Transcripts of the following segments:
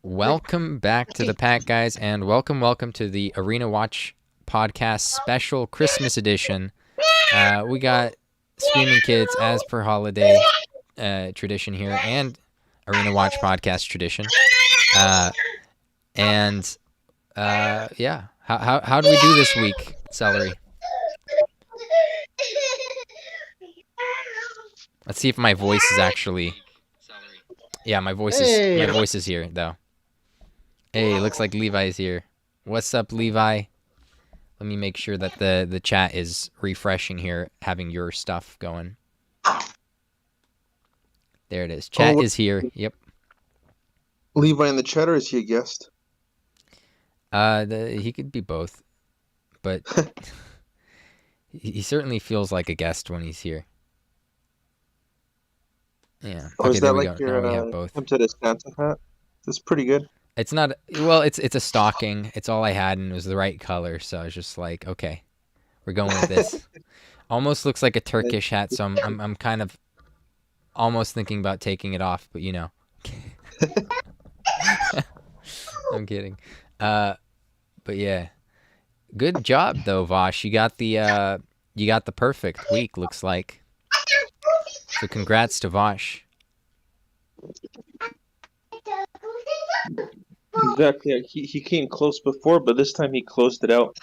Welcome back to the pack, guys, and welcome to the Arena Watch podcast special Christmas edition. We got Screaming Kids as per holiday tradition here, and Arena Watch podcast tradition. Yeah, how do we do this week, Celery? Let's see if my voice is actually. Yeah, my voice is here though. Hey, looks like Levi's here. What's up, Levi? Let me make sure that the chat is refreshing here, having your stuff going. There it is. Chat is here. Yep. Levi in the chat, or is he a guest? He could be both, but he certainly feels like a guest when he's here. Yeah. Or Okay, is there that we like go. Now we have your both. attempt at a Santa hat? That's pretty good. It's not. Well, it's a stocking. It's all I had, and it was the right color, so I was just like, okay, we're going with this. Almost looks like a Turkish hat, so I'm kind of almost thinking about taking it off, but you know. I'm kidding. But yeah. Good job though, Vosh. You got the perfect week, looks like. So congrats to Vosh. Exactly. He came close before, but this time he closed it out.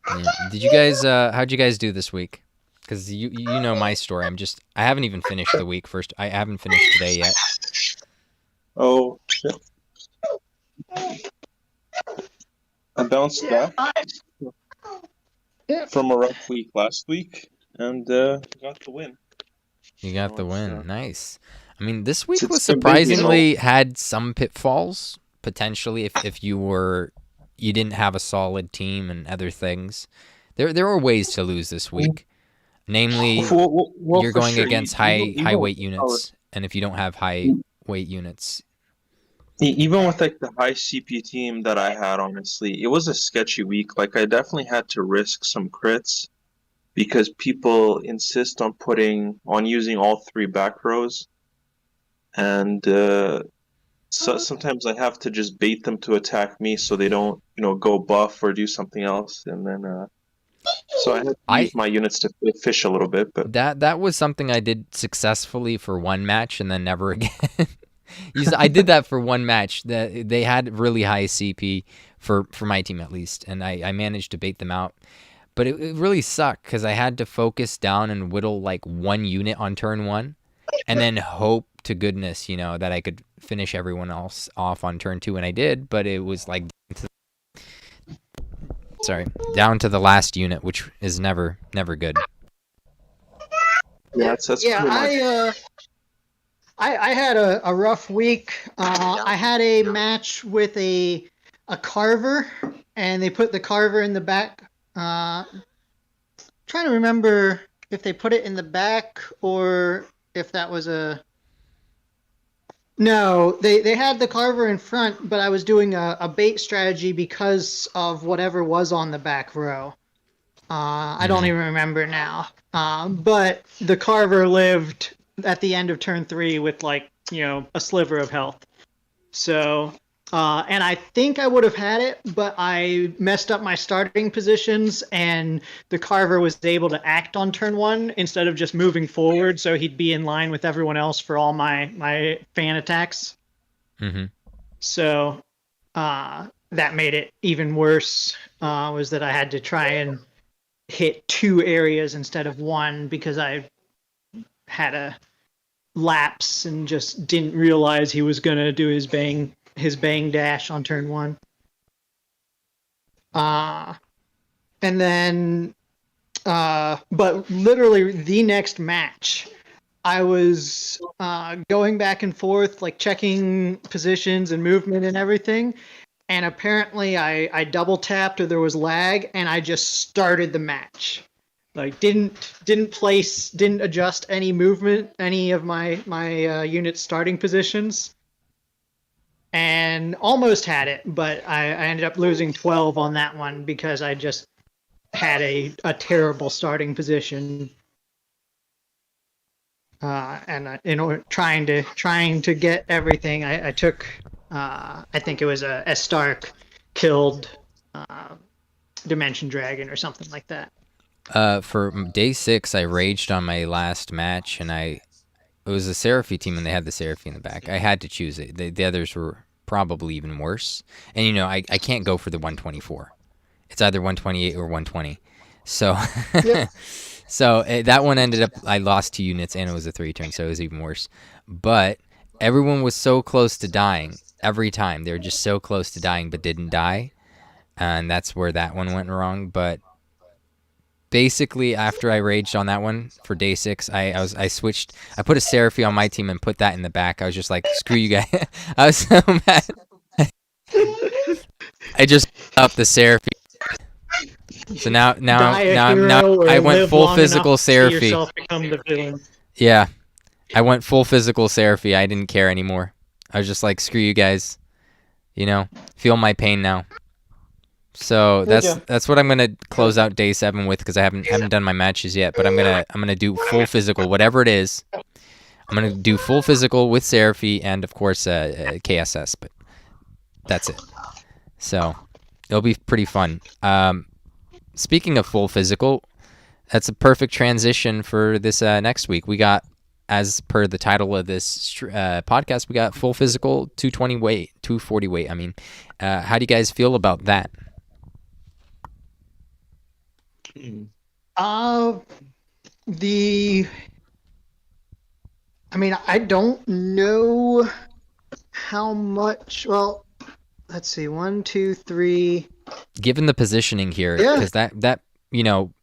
Yeah. Did you guys how'd you guys do this week? Because you know my story. I haven't even finished the week first. I haven't finished today yet. Oh shit. I bounced back from a rough week last week and got the win. You got the win. Nice. I mean, this week was been busy, surprisingly had some pitfalls potentially if you didn't have a solid team and other things. There were ways to lose this week. Namely, Well, you're for going sure. against high weight units, and if you don't have high weight units, Even with like the high CP team that I had, honestly, it was a sketchy week. Like I definitely had to risk some crits because people insist on using all three back rows, and so sometimes I have to just bait them to attack me so they don't, go buff or do something else, and then so I had to use my units to fish a little bit. But that was something I did successfully for one match and then never again. I did that for one match. They had really high CP for my team at least, and I managed to bait them out. But it really sucked because I had to focus down and whittle like one unit on turn one, and then hope to goodness, that I could finish everyone else off on turn two, and I did. But it was like, down to the last unit, which is never good. Yeah, that's yeah. I had a rough week. I had a match with a carver, and they put the carver in the back. Trying to remember if they put it in the back or if that was a. No, they had the carver in front, but I was doing a bait strategy because of whatever was on the back row. I don't even remember now. But the carver lived at the end of turn 3 with a sliver of health. So, and I think I would have had it, but I messed up my starting positions, and the carver was able to act on turn 1 instead of just moving forward, so he'd be in line with everyone else for all my fan attacks. Mm-hmm. So, that made it even worse, was that I had to try and hit 2 areas instead of 1 because I had a lapse and just didn't realize he was going to do his bang dash on turn 1. And then but literally the next match I was going back and forth, like checking positions and movement and everything, and apparently I double tapped or there was lag, and I just started the match. Like didn't adjust any movement, any of my unit starting positions, and almost had it, but I ended up losing 12 on that one because I just had a terrible starting position. And trying to get everything, I took I think it was a Stark killed Dimension Dragon or something like that. For day 6, I raged on my last match, and it was a Seraphie team, and they had the Seraphie in the back. I had to choose it. The others were probably even worse. And, I can't go for the 124. It's either 128 or 120. So, Yep. so that one ended up, I lost 2 units, and it was a 3-turn, so it was even worse. But everyone was so close to dying every time. They were just so close to dying, but didn't die. And that's where that one went wrong. But basically, after I raged on that one for day 6, I switched. I put a Seraphie on my team and put that in the back. I was just like, screw you guys. I was so mad. I just up the Seraphie. So now I went full physical Seraphie. Yeah, I went full physical Seraphie. I didn't care anymore. I was just like, screw you guys. Feel my pain now. So that's what I'm gonna close out day 7 with, because I haven't done my matches yet. But I'm gonna do full physical, whatever it is. I'm gonna do full physical with Seraphie and of course KSS. But that's it. So it'll be pretty fun. Speaking of full physical, that's a perfect transition for this next week. We got, as per the title of this podcast, we got full physical 240 weight. I mean, how do you guys feel about that? I don't know how much. Well, let's see. 1, 2, 3. Given the positioning here, because that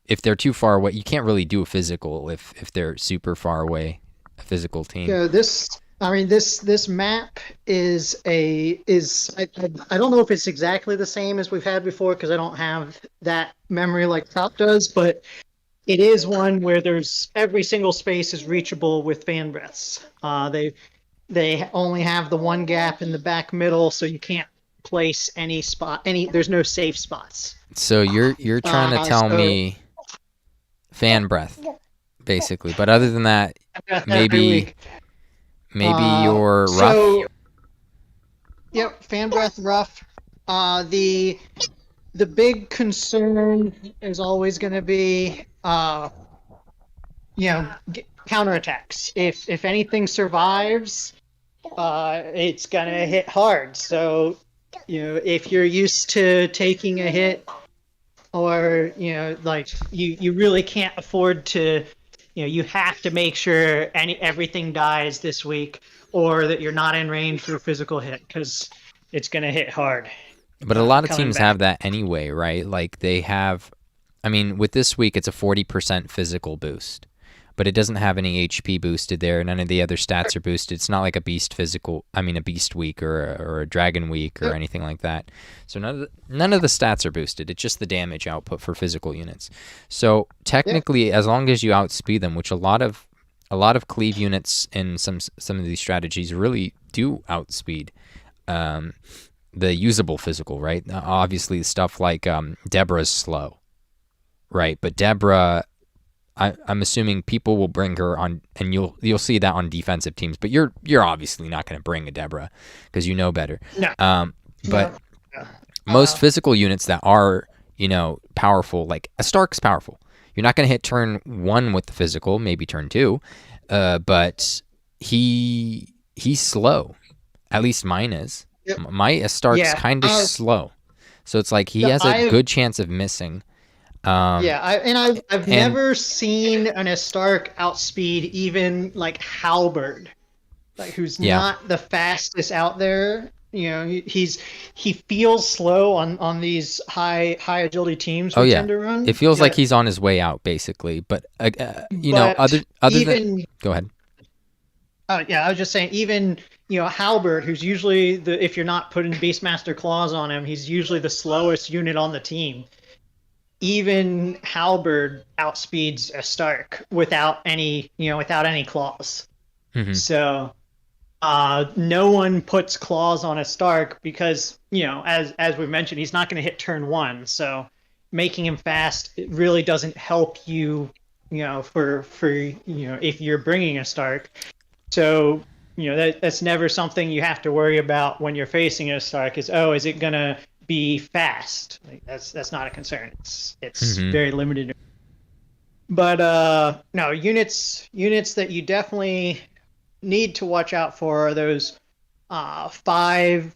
if they're too far away, you can't really do a physical if they're super far away. A physical team. Yeah, this map is I don't know if it's exactly the same as we've had before, because I don't have that memory like Top does, but it is one where there's every single space is reachable with fan breaths. They only have the one gap in the back middle, so you can't place any spot. There's no safe spots. So you're trying to tell me fan breath, basically. But other than that, maybe you're rough. Yep, fan breath, rough. The big concern is always going to be counterattacks. If anything survives, it's gonna hit hard. So if you're used to taking a hit, or you really can't afford to, you have to make sure everything dies this week, or that you're not in range for a physical hit, because it's gonna hit hard. But a lot of teams have that anyway, right? Like they have, with this week it's a 40% physical boost, but it doesn't have any HP boosted there. None of the other stats are boosted. It's not like a beast week or a dragon week or anything like that. So none of the stats are boosted. It's just the damage output for physical units. So technically, as long as you outspeed them, which a lot of cleave units in some of these strategies really do outspeed the usable physical, right? Obviously, stuff like Deborah's slow, right? But Deborah, I'm assuming people will bring her on, and you'll see that on defensive teams. But you're obviously not going to bring a Deborah because you know better. No. But most physical units that are powerful, like a Stark's powerful. You're not going to hit turn 1 with the physical, maybe turn 2, but he's slow. At least mine is. Yep. My Stark's kind of slow, so it's like he has a good chance of missing. I've never seen an Stark outspeed even like Halberd, who's not the fastest out there. He feels slow on these high agility teams we tend to run. It feels like he's on his way out, basically. But other than go ahead. I was just saying, even Halberd, who's usually if you're not putting Beastmaster claws on him, he's usually the slowest unit on the team. Even Halberd outspeeds a Stark without any claws. Mm-hmm. So no one puts claws on a Stark because as we mentioned, he's not going to hit turn 1. So making him fast, it really doesn't help you. For if you're bringing a Stark. So that's never something you have to worry about when you're facing a Stark. Is it gonna be fast? Like, that's not a concern. It's very limited. But no, units that you definitely need to watch out for are those 5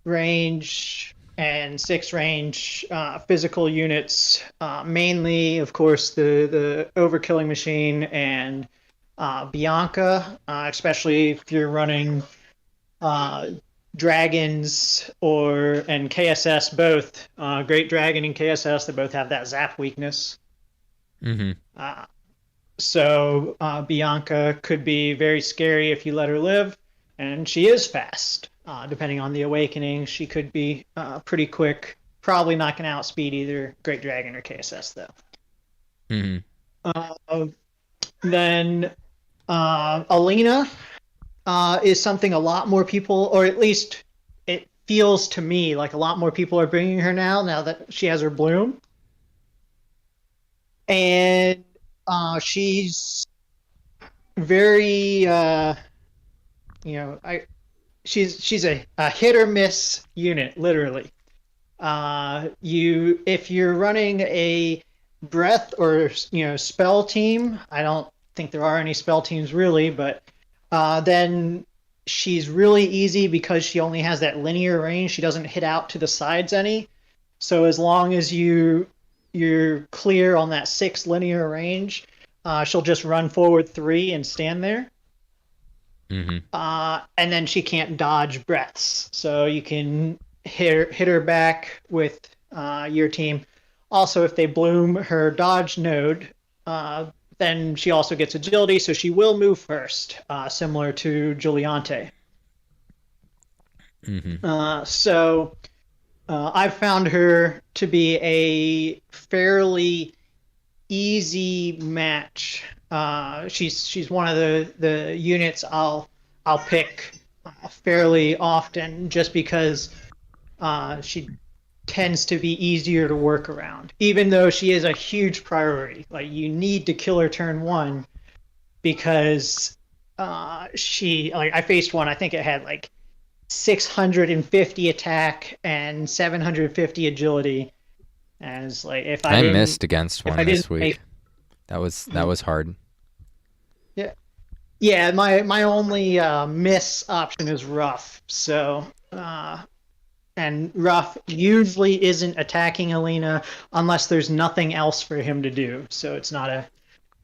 range and 6 range physical units. Mainly, of course, the overkilling machine and Bianca, especially if you're running dragons and KSS both. Great Dragon and KSS, they both have that zap weakness. So Bianca could be very scary if you let her live, and she is fast. Depending on the awakening, she could be pretty quick. Probably not going to outspeed either Great Dragon or KSS, though. Then Alina is something a lot more people, or at least it feels to me like a lot more people are bringing her now that she has her bloom. And she's very, she's a hit or miss unit, literally. If you're running a breath or spell team, I don't think there are any spell teams really, but then she's really easy because she only has that linear range. She doesn't hit out to the sides any. So as long as you're clear on that 6 linear range, she'll just run forward 3 and stand there. And then she can't dodge breaths, so you can hit her back with your team. Also, if they bloom her dodge node, then she also gets agility, so she will move first, similar to Juliante. So I've found her to be a fairly easy match. She's one of the units I'll pick fairly often, just because she tends to be easier to work around, even though she is a huge priority. Like, you need to kill her turn 1 because I faced one, I think it had like 650 attack and 750 agility, and it's like, if I missed against one this week. That was hard. Yeah, my only miss option is Roth. So and Roth usually isn't attacking Alina unless there's nothing else for him to do. So it's not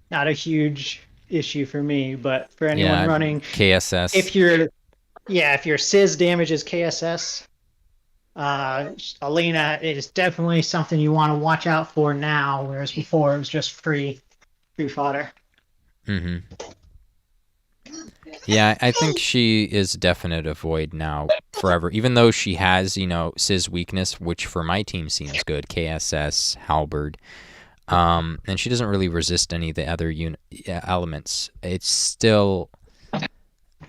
a huge issue for me. But for anyone running KSS, if your Sizz damages KSS, Alina is definitely something you want to watch out for now, whereas before it was just free fodder. Yeah, I think she is definite avoid now forever, even though she has, Sizz weakness, which for my team seems good, KSS, Halberd, and she doesn't really resist any of the other elements. It's still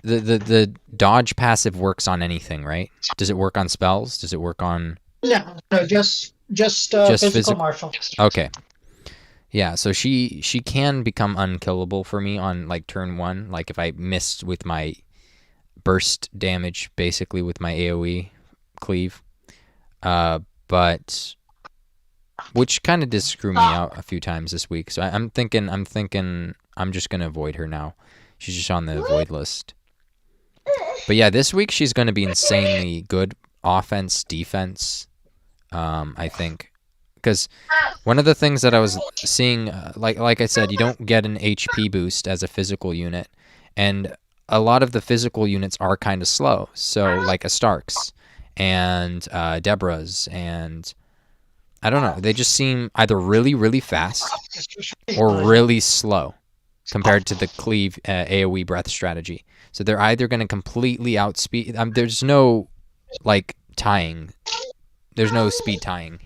the dodge passive works on anything, right? Does it work on spells? Does it work on? No, just physical martial. Okay. Yeah, so she can become unkillable for me on like turn 1, like if I missed with my burst damage, basically with my AoE cleave, but which kind of did screw me out a few times this week. So I'm thinking I'm just gonna avoid her now. She's just on the avoid list. But yeah, this week she's gonna be insanely good offense, defense. I think. Because one of the things that I was seeing, like I said, you don't get an HP boost as a physical unit, and a lot of the physical units are kind of slow. So like a Starks and Deborah's, and I don't know, they just seem either really, really fast or really slow compared to the cleave AoE breath strategy. So they're either going to completely outspeed. There's no like tying. There's no speed tying,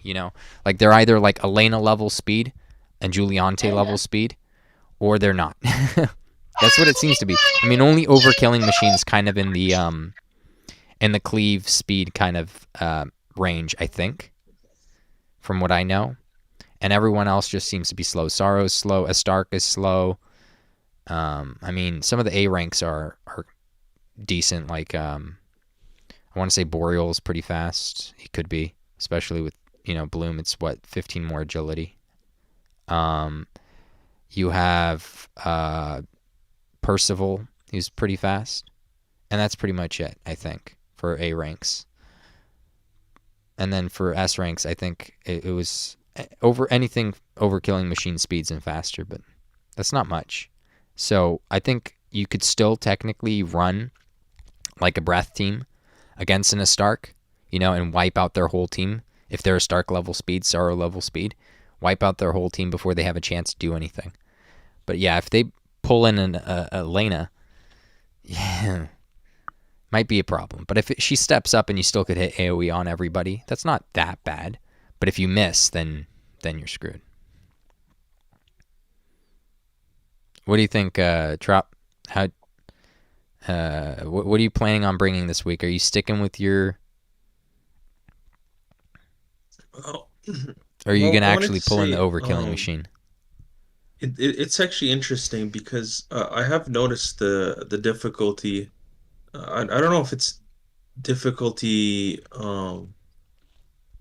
Like, they're either, like, Alina level speed and Juliante level speed, or they're not. That's what it seems to be. I mean, only overkilling machines kind of in the cleave speed kind of range, I think, from what I know. And everyone else just seems to be slow. Sorrow's slow. Stark is slow. I mean, some of the A ranks are decent. Like I want to say Boreal is pretty fast. He could be, especially with Bloom. It's 15 more agility. You have Percival. He's pretty fast, and that's pretty much it, I think, for A ranks. And then for S ranks, I think it was over killing machine speeds and faster, but that's not much. So I think you could still technically run like a Breath team against an Astark, and wipe out their whole team. If they're a Stark level speed, Sorrow level speed, wipe out their whole team before they have a chance to do anything. But yeah, if they pull in an Alina, yeah, might be a problem. But if she steps up and you still could hit AoE on everybody, that's not that bad. But if you miss, then you're screwed. What do you think, Trop? How? What are you planning on bringing this week? Are you sticking with your? Well, Or are you gonna I wanted actually to pull in the say, overkilling machine? it's actually interesting because I have noticed the difficulty. I don't know if it's difficulty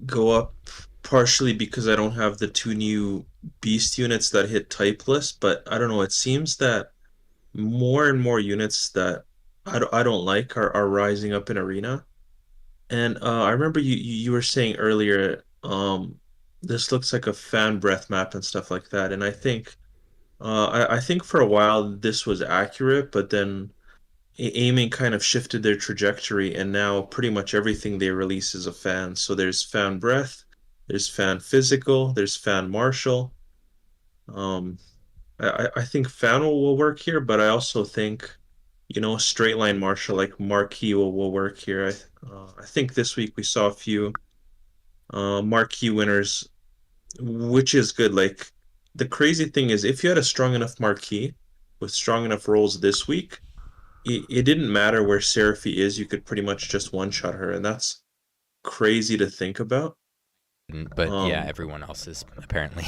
go up partially because I don't have the two new beast units that hit typeless, but I don't know. It seems that more and more units that I don't like are rising up in arena. And I remember you were saying earlier, this looks like a fan breath map and stuff like that. And I think I think for a while this was accurate, but then aiming kind of shifted their trajectory, and now pretty much everything they release is a fan. So there's fan breath, there's fan physical, there's fan martial. Um, I think fan will work here, but I also think, straight line martial like marquee will work here. I think this week we saw a few marquee winners, which is good. Like the crazy thing is, if you had a strong enough marquee with strong enough rolls this week, it didn't matter where Seraphie is, you could pretty much just one shot her, and that's crazy to think about. But yeah, Um, everyone else is apparently.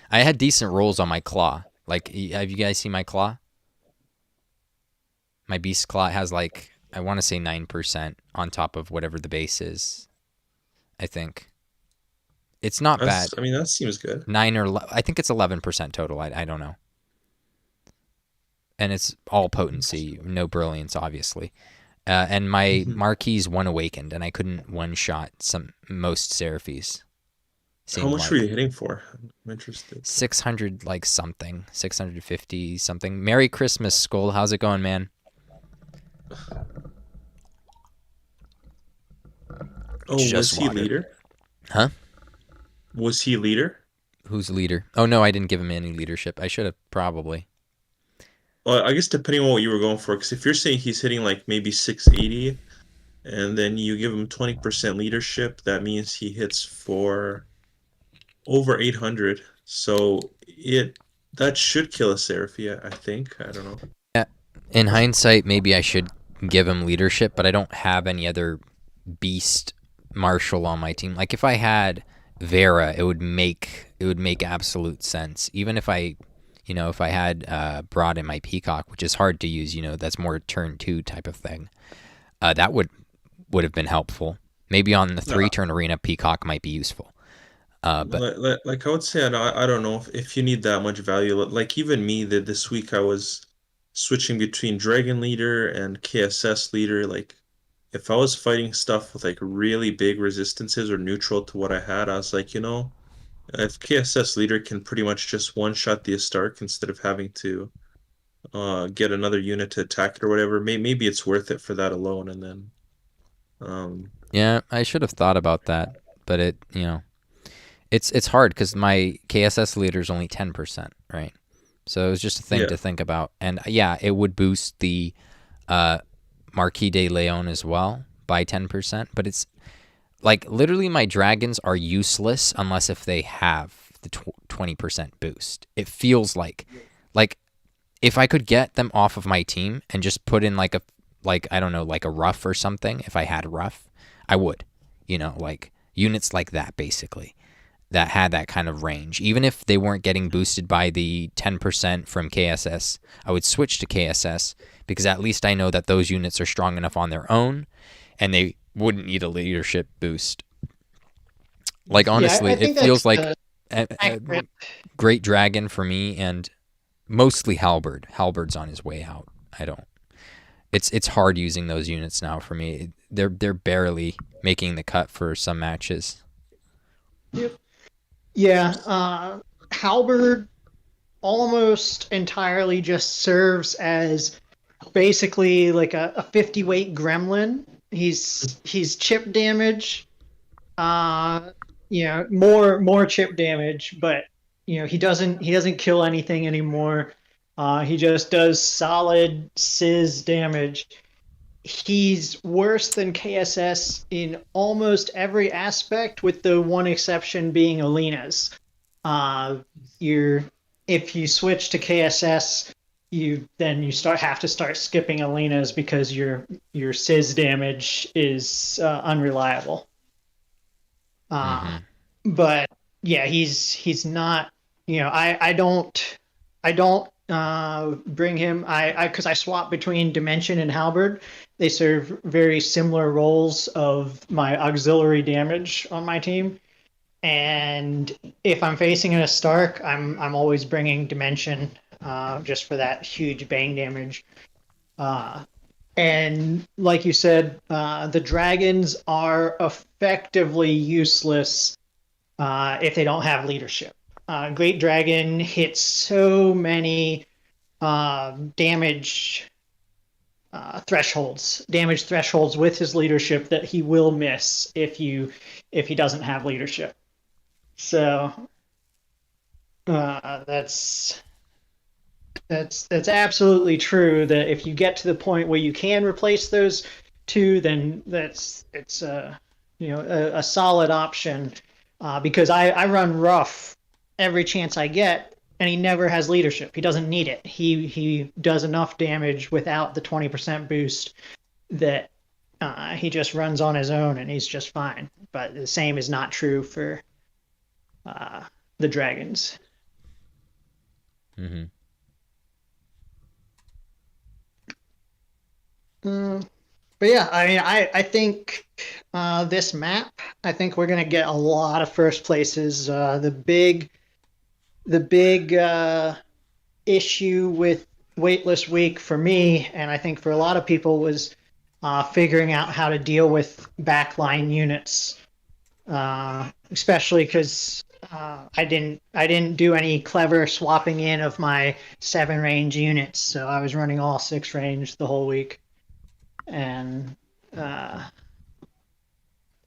I had decent rolls on my claw. Like, have you guys seen my claw? My beast claw has like, I want to say 9% on top of whatever the base is. I think it's not bad. I mean, that seems good. I think it's 11% total. I don't know. And it's all potency, no brilliance, obviously. And my marquees one awakened, and I couldn't one shot most Seraphies. How much Like were you hitting for? I'm interested. 600 like something, 650 something. Merry Christmas, Skull. How's it going, man? Oh, Just was he water. leader? Huh? Was he leader? Who's leader? Oh no, I didn't give him any leadership. I should have probably. Well, I guess depending on what you were going for, because if you're saying he's hitting like maybe 680, and then you give him 20% leadership, that means he hits for over 800. So that should kill a Seraphia, I think. I don't know. Yeah. In hindsight, maybe I should give him leadership, but I don't have any other beast marshal on my team. Like if I had Vera, it would make absolute sense. Even if I had brought in my Peacock, which is hard to use, that's more turn 2 type of thing. That would have been helpful. Maybe on the 3-turn arena, Peacock might be useful. But like I would say, I don't know if you need that much value. Like even me, that this week I was switching between Dragon Leader and KSS Leader. Like if I was fighting stuff with like really big resistances or neutral to what I had, I was like, if KSS Leader can pretty much just one-shot the Astark instead of having to get another unit to attack it or whatever, maybe it's worth it for that alone. And then, yeah, I should have thought about that, but it's hard because my KSS leader is only 10%, right? So it was just a thing to think about, and yeah, it would boost the Marquis de Leon as well by 10%, but it's like literally my dragons are useless unless if they have the 20% boost. It feels like if I could get them off of my team and just put in like I don't know, like a rough or something, if I had a rough, I would, like units like that basically. that had that kind of range. Even if they weren't getting boosted by the 10% from KSS, I would switch to KSS because at least I know that those units are strong enough on their own and they wouldn't need a leadership boost. Like, honestly, I it think feels like accurate. Great Dragon for me, and mostly Halberd. Halberd's on his way out. I don't. It's hard using those units now for me. They're barely making the cut for some matches. Yep. Yeah, Halberd almost entirely just serves as basically like a 50 weight gremlin. He's chip damage, more chip damage, but he doesn't kill anything anymore. He just does solid sizz damage. He's worse than KSS in almost every aspect, with the one exception being Alina's. If you switch to KSS, you have to start skipping Alina's because your sizz damage is unreliable. But yeah, he's not. I don't bring him. Because I swap between Dimension and Halberd. They serve very similar roles of my auxiliary damage on my team. And if I'm facing a Stark, I'm always bringing Dimension, just for that huge bang damage. And like you said, the dragons are effectively useless if they don't have leadership. Great Dragon hits so many damage thresholds with his leadership that he will miss if he doesn't have leadership. So that's absolutely true. That if you get to the point where you can replace those two, then it's a solid option. Because I run Roth every chance I get, and he never has leadership. He doesn't need it. He does enough damage without the 20% boost that he just runs on his own, and he's just fine. But the same is not true for the dragons. Mm-hmm. But yeah, I mean, I think this map, I think we're gonna get a lot of first places. The big issue with Waitlist Week for me, and I think for a lot of people, was figuring out how to deal with backline units, especially because I didn't do any clever swapping in of my 7 range units, so I was running all 6 range the whole week. And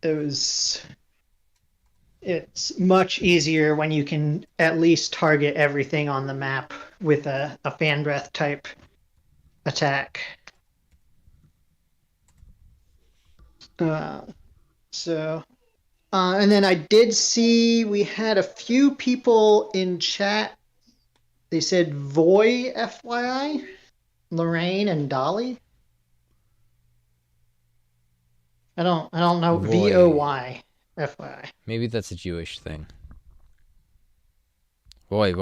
it's much easier when you can at least target everything on the map with a fan breath type attack. And then I did see we had a few people in chat. They said Voy, FYI, Lorraine and Dolly. I don't know. Voy. VOY, FYI. Maybe that's a Jewish thing. Voy. I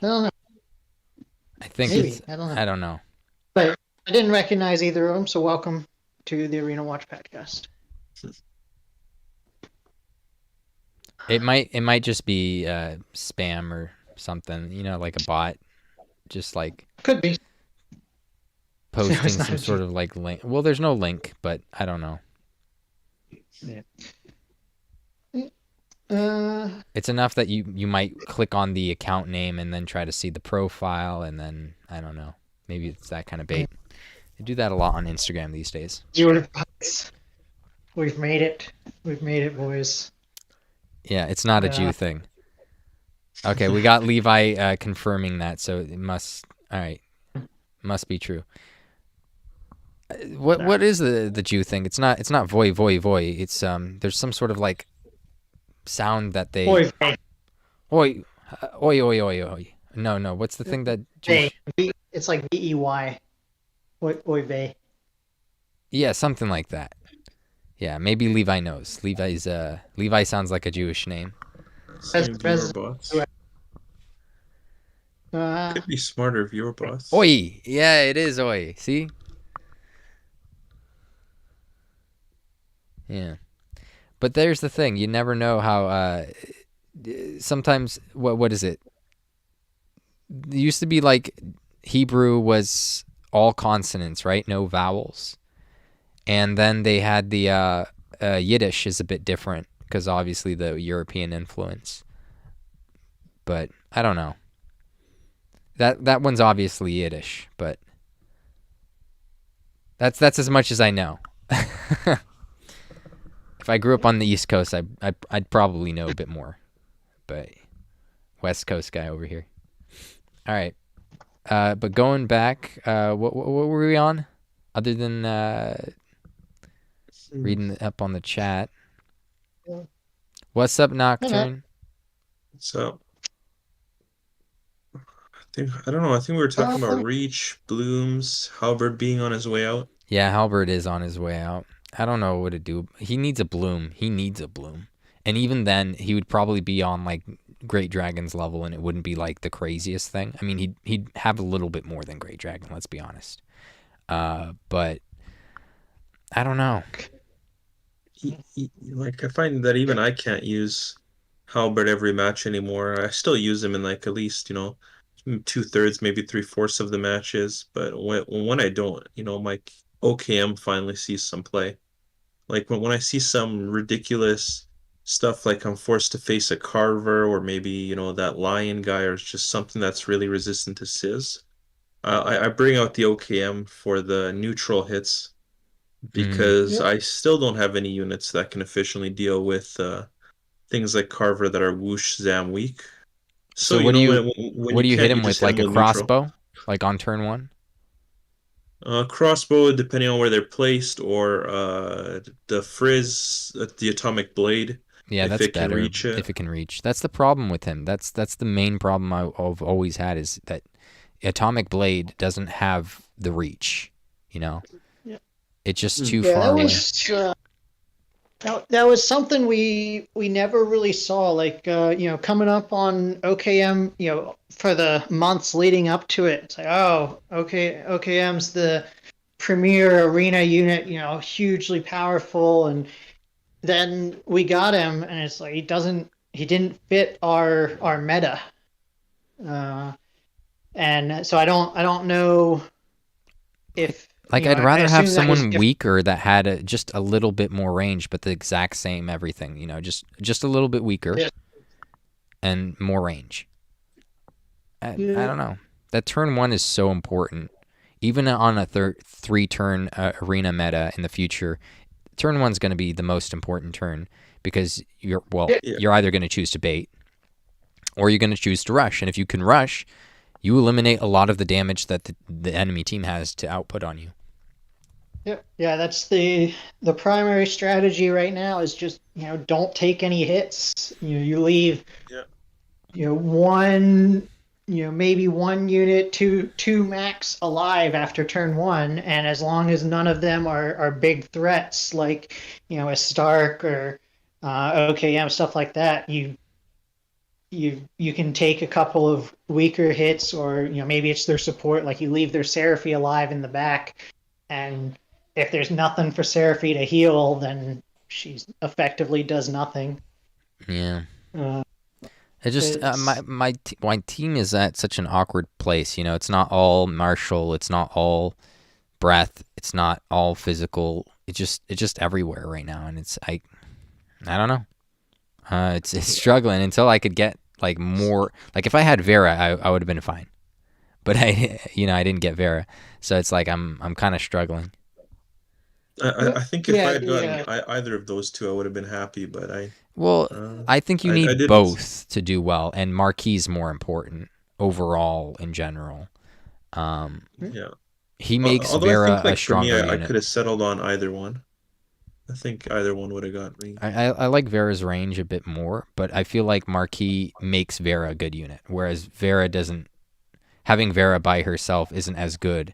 don't know. I think Maybe. it's. I don't know. I don't know. But I didn't recognize either of them, so welcome to the Arena Watch podcast. It might just be spam or something. Like a bot, just like Could be posting it's not some a sort of like link. Well, there's no link, but I don't know. Yeah. It's enough that you might click on the account name and then try to see the profile, and then I don't know. Maybe it's that kind of bait. They do that a lot on Instagram these days. We've made it. We've made it, boys. Yeah, it's not a Jew thing. Okay, we got Levi confirming that, so it must. All right, must be true. What is the Jew thing? It's not voy. It's there's some sort of like sound that they Oy. Oi. No. What's the thing that Jewish... It's like VEY. Oy vey. Yeah, something like that. Yeah, maybe Levi knows. Levi sounds like a Jewish name. Same viewer President. bots. Could be smarter viewer bots. Oi! Yeah, it is oi. See? Yeah. But there's the thing. You never know how... sometimes... What is it? It used to be like Hebrew was all consonants, right? No vowels. And then they had the Yiddish is a bit different because obviously the European influence. But I don't know. That one's obviously Yiddish, but that's as much as I know. If I grew up on the East Coast, I'd probably know a bit more. But West Coast guy over here. All right. But going back, what were we on? Other than reading up on the chat. What's up, Nocturne? So, I don't know. I think we were talking about Reach, Blooms, Halberd being on his way out. Yeah, Halberd is on his way out. I don't know what to do. He needs a bloom. And even then, he would probably be on like Great Dragon's level, and it wouldn't be like the craziest thing. I mean, he'd have a little bit more than Great Dragon. Let's be honest. But I don't know. Like I find that even I can't use Halberd every match anymore. I still use him in like at least 2/3, maybe 3/4 of the matches. But when I don't, my OKM finally sees some play. Like when I see some ridiculous stuff, like I'm forced to face a Carver or maybe that Lion guy, or just something that's really resistant to Sizz. I bring out the OKM for the neutral hits because I still don't have any units that can efficiently deal with things like Carver that are whoosh zam weak. So what do you hit him with? Like a crossbow, like on turn 1? Crossbow, depending on where they're placed, or the Frizz, the Atomic Blade. Yeah, that's better if it can reach. That's the problem with him. That's the main problem I've always had, is that Atomic Blade doesn't have the reach. Yeah. It's just too far away. That was something we never really saw. Like coming up on OKM, for the months leading up to it, it's like, oh, OKM's the premier arena unit, hugely powerful, and then we got him, and it's like he didn't fit our meta, and so I don't know if. Like, I'd rather have someone weaker that had just a little bit more range, but the exact same everything, just a little bit weaker and more range. I don't know. That turn 1 is so important. Even on a 3-turn arena meta in the future, turn 1's going to be the most important turn, because you're either going to choose to bait or you're going to choose to rush. And if you can rush, you eliminate a lot of the damage that the enemy team has to output on you. Yeah, that's the primary strategy right now, is just, don't take any hits. You leave one, maybe one unit, two max alive after turn 1, and as long as none of them are big threats like a Stark or OKM, stuff like that, you can take a couple of weaker hits, or maybe it's their support, like you leave their Seraphy alive in the back, and if there's nothing for Seraphy to heal, then she effectively does nothing. Yeah. It just my team is at such an awkward place. It's not all martial, it's not all breath, it's not all physical. It's just everywhere right now, and I don't know. It's struggling until I could get like more. Like if I had Vera, I would have been fine. But I didn't get Vera, so it's like I'm kind of struggling. I think if I had gotten either of those two, I would have been happy. But I think you need both to do well, and Marquis more important overall in general. He makes Vera a stronger unit. I could have settled on either one. I think either one would have got me. I like Vera's range a bit more, but I feel like Marquis makes Vera a good unit, whereas Vera doesn't. Having Vera by herself isn't as good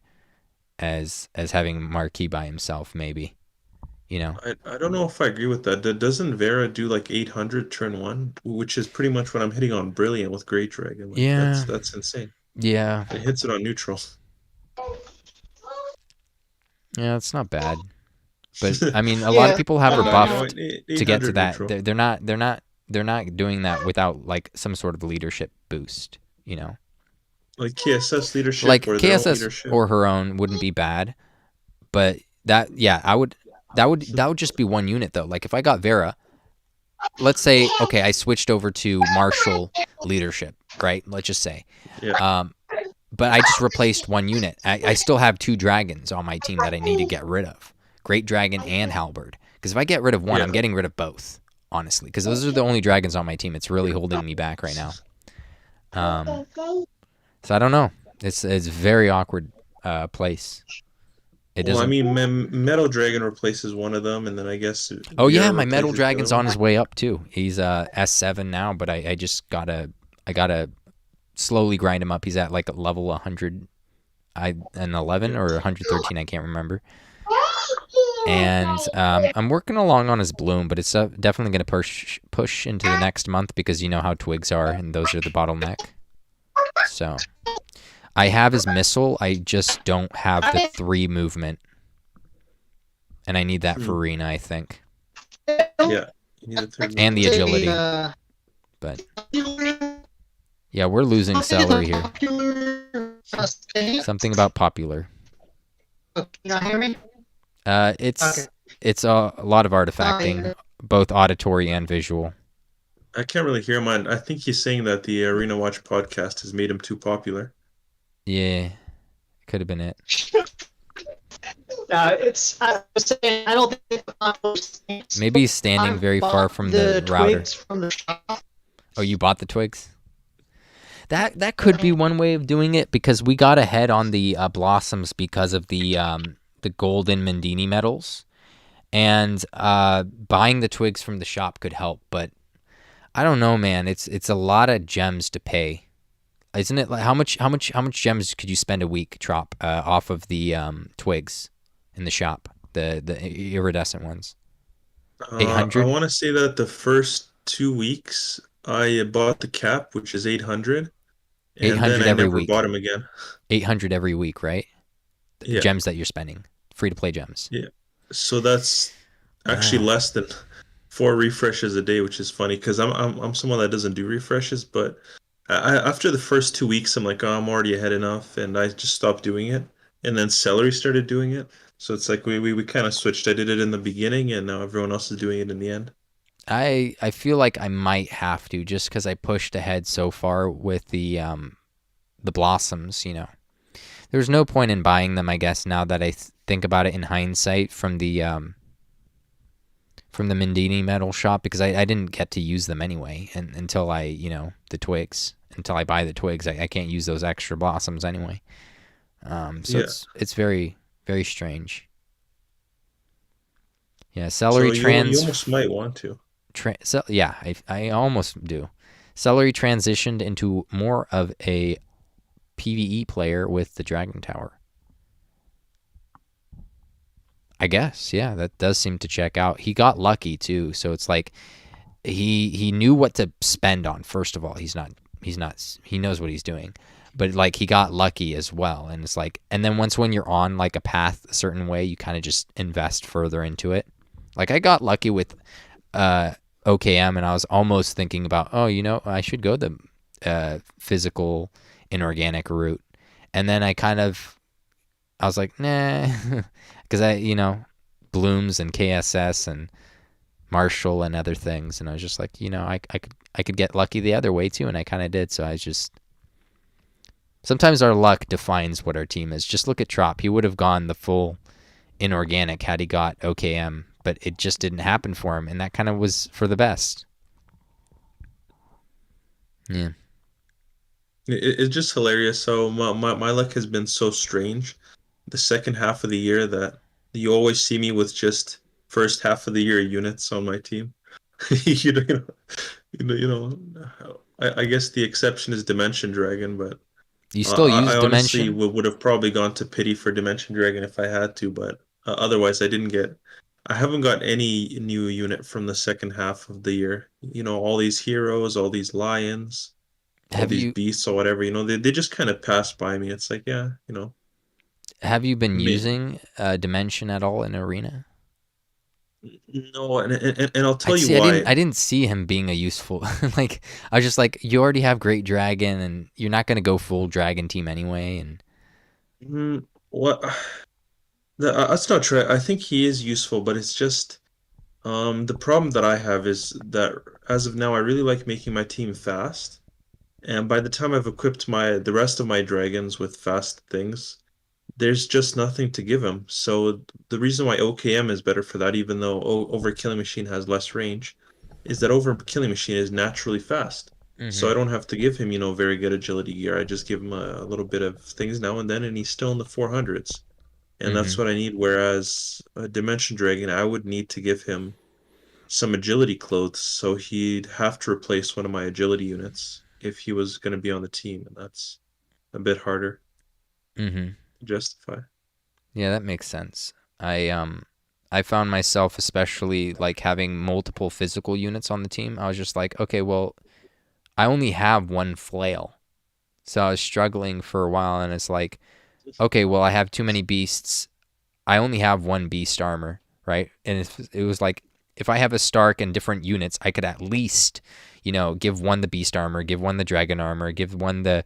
as having Marquis by himself, maybe. you know. I don't know if I agree with that. Doesn't Vera do like 800 turn one, which is pretty much what I'm hitting on Brilliant with Great Dragon. Like Yeah, that's insane. yeah, It hits it on neutral. yeah. It's not bad, but I mean, a lot of Yeah. people have her Uh, buffed to get to 800 that. neutral. They're not doing that without like some sort of leadership boost, you know. Like KSS Like leadership or their own KSS leadership. or her own wouldn't be bad, but that would just be one unit though. Like if I got Vera, let's say okay, I switched over to Marshall leadership, right? Let's just say, Yeah. but I just replaced one unit. I still have 2 dragons on my team that I need to get rid of, Great Dragon and Halberd. Because if I get rid of one, Yeah. I'm getting rid of both, honestly. Because those are the only dragons on my team. It's really holding me back right now. So I don't know. It's a very awkward place. It Well, I doesn't. mean, Metal Dragon replaces one of them, and then I guess Oh yeah, Vera my Metal replaces the other Dragon's on one. his way up too. He's S7 now, but I just gotta slowly grind him up. He's at like a level 100, an 11 or 113, I can't remember. And I'm working along on his bloom, but it's definitely gonna push into the next month because you know how twigs are, and those are the bottleneck. So I have his missile. I just don't have the 3 movement, and I need that for Arena, I think, Yeah. You need a third and the agility. Uh, But yeah, we're losing Celery here. Something about popular. Can you not hear me? It's a lot of artifacting, both auditory and visual. I can't really hear him. I think he's saying that the Arena Watch podcast has made him too popular. Yeah, could have been it. No, I was saying I don't think Maybe he's standing very far from the router. twigs from the shop. Oh, you bought the twigs? That could be one way of doing it because we got ahead on the blossoms because of the golden Mendini medals, and buying the twigs from the shop could help. But I don't know, man. It's a lot of gems to pay, isn't it? Like how much gems could you spend a week, Trop, off of the twigs in the shop, the iridescent ones? 800. I want to say that the first 2 weeks I bought the cap, which is 800, and then 800 I every never week. bought him again. 800 every week, right? Yeah. Gems that you're spending, free to play gems. Yeah. So that's actually less than 4 refreshes a day, which is funny because I'm someone that doesn't do refreshes, but after the first 2 weeks, I'm like, oh, I'm already ahead enough, and I just stopped doing it. And then Celery started doing it, so it's like we kind of switched. I did it in the beginning, and now everyone else is doing it in the end. I feel like I might have to just because I pushed ahead so far with the blossoms. You know, there's no point in buying them. I guess now that I think about it in hindsight from the Mendini metal shop because I didn't get to use them anyway and until I the twigs. Until I buy the twigs, I can't use those extra blossoms anyway. So Yeah. it's very, very strange. Yeah, Celery So you almost might want to. yeah, I almost do. Celery transitioned into more of a PvE player with the Dragon Tower. I guess, yeah, that does seem to check out. He got lucky too, so it's like he knew what to spend on. First of all, he knows what he's doing. But like he got lucky as well, and it's like, and then when you're on like a path a certain way, you kind of just invest further into it. Like I got lucky with OKM, and I was almost thinking about, I should go the physical inorganic route, and then I was like, nah, because blooms and KSS and Marshall and other things, and I was just like, I could get lucky the other way too, and I kind of did. So I just. Sometimes our luck defines what our team is. Just look at Trop. He would have gone the full inorganic had he got OKM, but it just didn't happen for him, and that kind of was for the best. Yeah. It's just hilarious. So my luck has been so strange. The second half of the year that you always see me with just first half of the year units on my team. I guess the exception is Dimension Dragon, but. You still use I honestly Dimension? would have probably gone to Pity for Dimension Dragon if I had to, but otherwise I didn't get I haven't got any new unit from the second half of the year. All these heroes, all these lions, all Have these you beasts or whatever, they just kind of pass by me. It's like, yeah, have you been me, using Dimension at all in Arena? no, and I'll I tell you see. why. I didn't see him being a useful. Like I was just like, you already have Great Dragon, and you're not gonna go full Dragon team anyway. And What? That's not true. I think he is useful, but it's just the problem that I have is that as of now, I really like making my team fast. And by the time I've equipped the rest of my dragons with fast things, there's just nothing to give him. So the reason why OKM is better for that, even though Over Killing Machine has less range, is that Over Killing Machine is naturally fast. So mm-hmm, I don't have to give him, very good agility gear. I just give him a little bit of things now and then, and he's still in the 400s. And mm-hmm, that's what I need. Whereas a Dimension Dragon, I would need to give him some agility clothes, so he'd have to replace one of my agility units if he was going to be on the team, and that's a bit harder mm-hmm. to justify. Yeah, that makes sense. I found myself especially like having multiple physical units on the team. I was just like, okay, well, I only have one flail, so I was struggling for a while, and it's like, okay, well, I have too many beasts. I only have one beast armor, right? And it was like, if I have a Stark and different units, I could at least, give one the beast armor, give one the dragon armor, give one the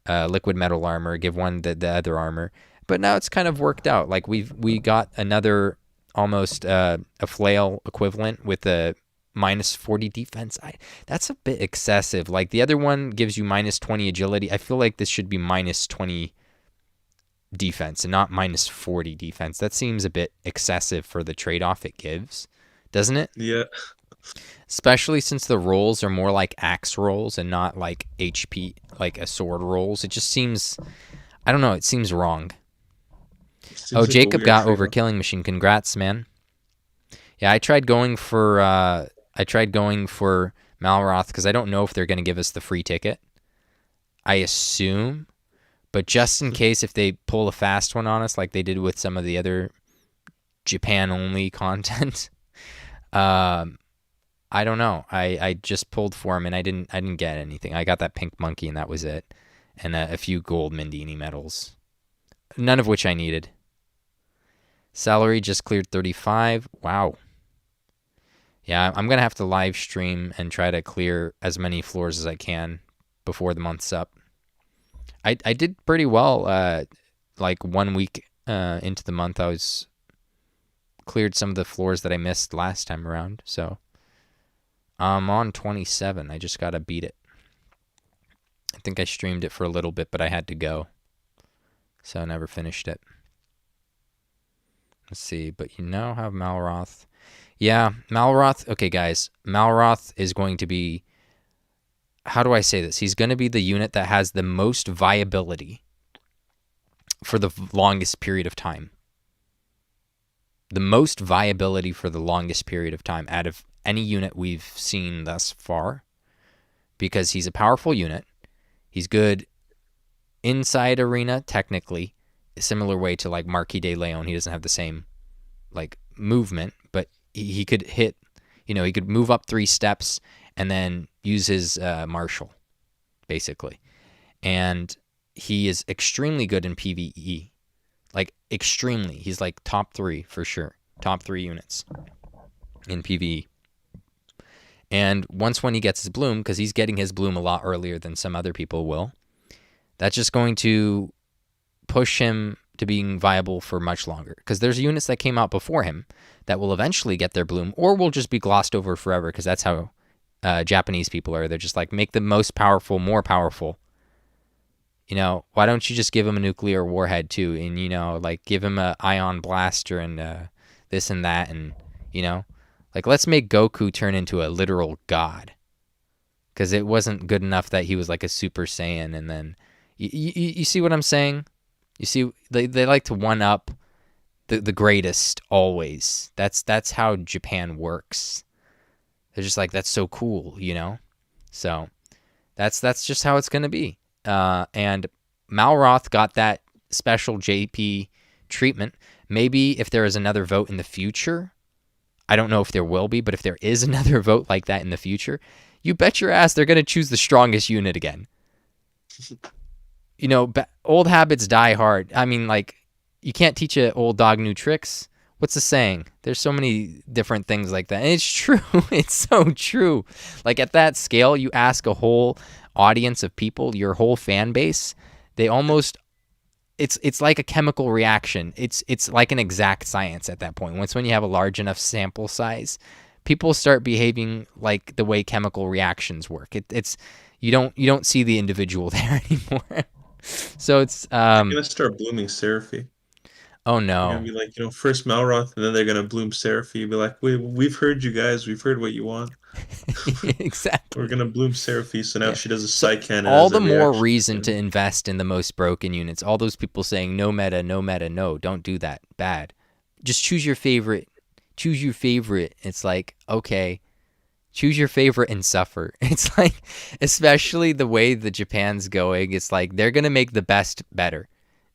liquid metal armor, give one the other armor. But now it's kind of worked out. Like we got another almost a flail equivalent with a minus 40 defense. That's a bit excessive. Like the other one gives you minus 20 agility. I feel like this should be minus 20 defense and not minus 40 defense. That seems a bit excessive for the trade-off it gives, doesn't it? Yeah, Especially since the rolls are more like axe rolls and not like HP, like a sword rolls. It just seems, I don't know, it seems wrong. it Oh, seems like a Jacob weird got over trade-off. Killing Machine. Congrats, man. Yeah, I tried going for Malroth because I don't know if they're going to give us the free ticket. I assume, but just in case if they pull a fast one on us like they did with some of the other Japan only content, I don't know. I just pulled for him and I didn't get anything. I got that pink monkey and that was it, and a few gold Mindini medals, none of which I needed. Celery just cleared 35. Wow. Yeah, I'm gonna have to live stream and try to clear as many floors as I can before the month's up. I did pretty well. Like 1 week into the month, I was cleared some of the floors that I missed last time around. So I'm on 27. I just gotta beat it. I think I streamed it for a little bit, but I had to go, so I never finished it. Let's see, but you now have Malroth. Yeah, Malroth. Okay, guys, Malroth is going to be. How do I say this? He's going to be the unit that has the most viability for the longest period of time. The most viability for the longest period of time out of any unit we've seen thus far, because he's a powerful unit. He's good inside arena, technically, a similar way to like Marquis de Leon. He doesn't have the same like movement, but he could hit, he could move up 3 steps and then use his martial, basically. And he is extremely good in PvE. Like, extremely. He's like top 3 for sure. Top 3 units in PvE. And once when he gets his bloom, because he's getting his bloom a lot earlier than some other people will, that's just going to push him to being viable for much longer. Because there's units that came out before him that will eventually get their bloom, or will just be glossed over forever, because that's how Japanese people are. They're just like, make the most powerful more powerful. Why don't you just give him a nuclear warhead too, and like give him a ion blaster and this and that, and like let's make Goku turn into a literal god, because it wasn't good enough that he was like a Super Saiyan, and then you see what I'm saying? You see, they like to one up the greatest always. That's how Japan works. They're just like, that's so cool, So that's just how it's gonna be. And Malroth got that special JP treatment. Maybe if there is another vote in the future, I don't know if there will be, but if there is another vote like that in the future, you bet your ass they're going to choose the strongest unit again. You know, old habits die hard. I mean, like, you can't teach an old dog new tricks. What's the saying? There's so many different things like that. And it's true. It's so true. Like, at that scale, you ask a whole audience of people, your whole fan base, they almost, it's like a chemical reaction. It's like an exact science at that point. Once when you have a large enough sample size, people start behaving like the way chemical reactions work. It's you don't see the individual there anymore. So it's They're gonna start blooming Seraphie. oh They're no. gonna be like, first Malroth, and then they're gonna bloom Seraphie. Be like, we've heard you guys. We've heard what you want. Exactly. We're gonna bloom Seraphie. So now she does a side cannon. All as a the more reaction. reason to invest in the most broken units. All those people saying no meta, no, don't do that. Bad. Just choose your favorite. Choose your favorite. It's like, okay, choose your favorite and suffer. It's like, especially the way the Japan's going, it's like they're gonna make the best better.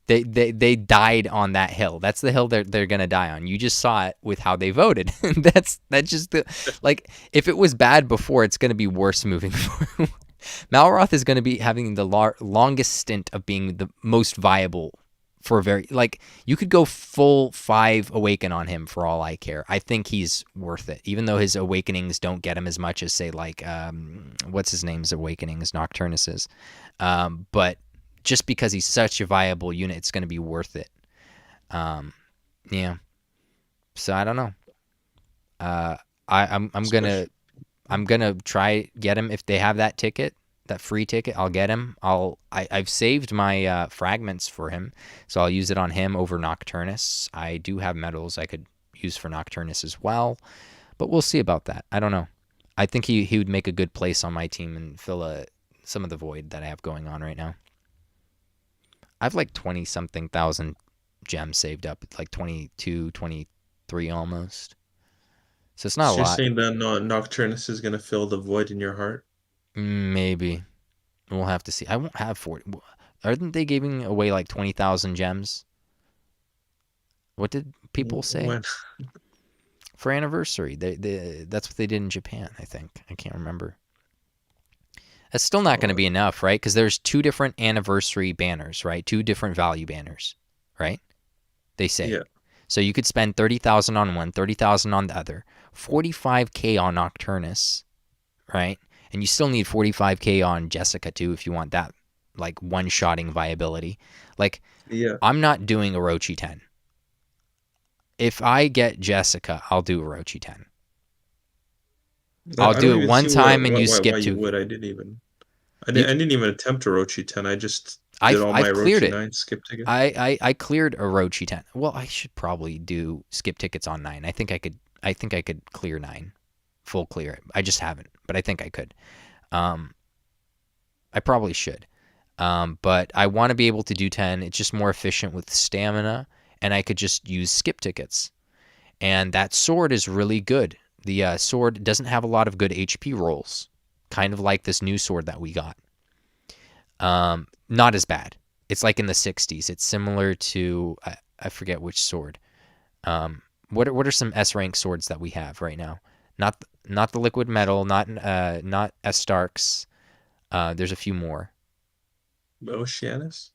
They died on that hill. That's the hill they're gonna die on. You just saw it with how they voted. That's just the, like, if it was bad before, it's gonna be worse moving forward. Malroth is gonna be having the longest stint of being the most viable for a very, like, you could go full 5 awaken on him for all I care. I think he's worth it, even though his awakenings don't get him as much as, say, like what's his name's awakenings, Nocturnus's, but just because he's such a viable unit, it's going to be worth it. Yeah. So I don't know. I'm gonna try get him if they have that ticket, that free ticket. I'll get him. I've saved my fragments for him, so I'll use it on him over Nocturnus. I do have medals I could use for Nocturnus as well, but we'll see about that. I don't know. I think he would make a good place on my team and fill some of the void that I have going on right now. I've like 20-something thousand gems saved up. It's like 22, 23 almost. So it's not a You're lot. saying that Nocturnus is gonna fill the void in your heart? Maybe. We'll have to see. I won't have 40. Aren't they giving away like 20,000 gems? What did people say? When? For anniversary. That's what they did in Japan, I think. I can't remember. That's still not going to be enough, right? Because there's 2 different anniversary banners, right? 2 different value banners, right? They say. Yeah. So you could spend 30,000 on one, 30,000 on the other, 45K on Nocturnus, right? And you still need 45K on Jessica too if you want that, like, one-shotting viability. Like, Yeah. I'm not doing Orochi 10. If I get Jessica, I'll do Orochi 10. I'll do it one time and you skip 2. I didn't even attempt Orochi 10. I just did all my I've cleared Orochi it. 9 skip tickets. I cleared Orochi 10. Well, I should probably do skip tickets on 9. I think I could clear 9. Full clear it. I just haven't, but I think I could. I probably should. But I want to be able to do 10. It's just more efficient with stamina, and I could just use skip tickets. And that sword is really good. The sword doesn't have a lot of good HP rolls, kind of like this new sword that we got. Not as bad. It's like in the 60s. It's similar to, I forget which sword. What are some S rank swords that we have right now? Not the liquid metal, not S Starks. There's a few more. Oceanus?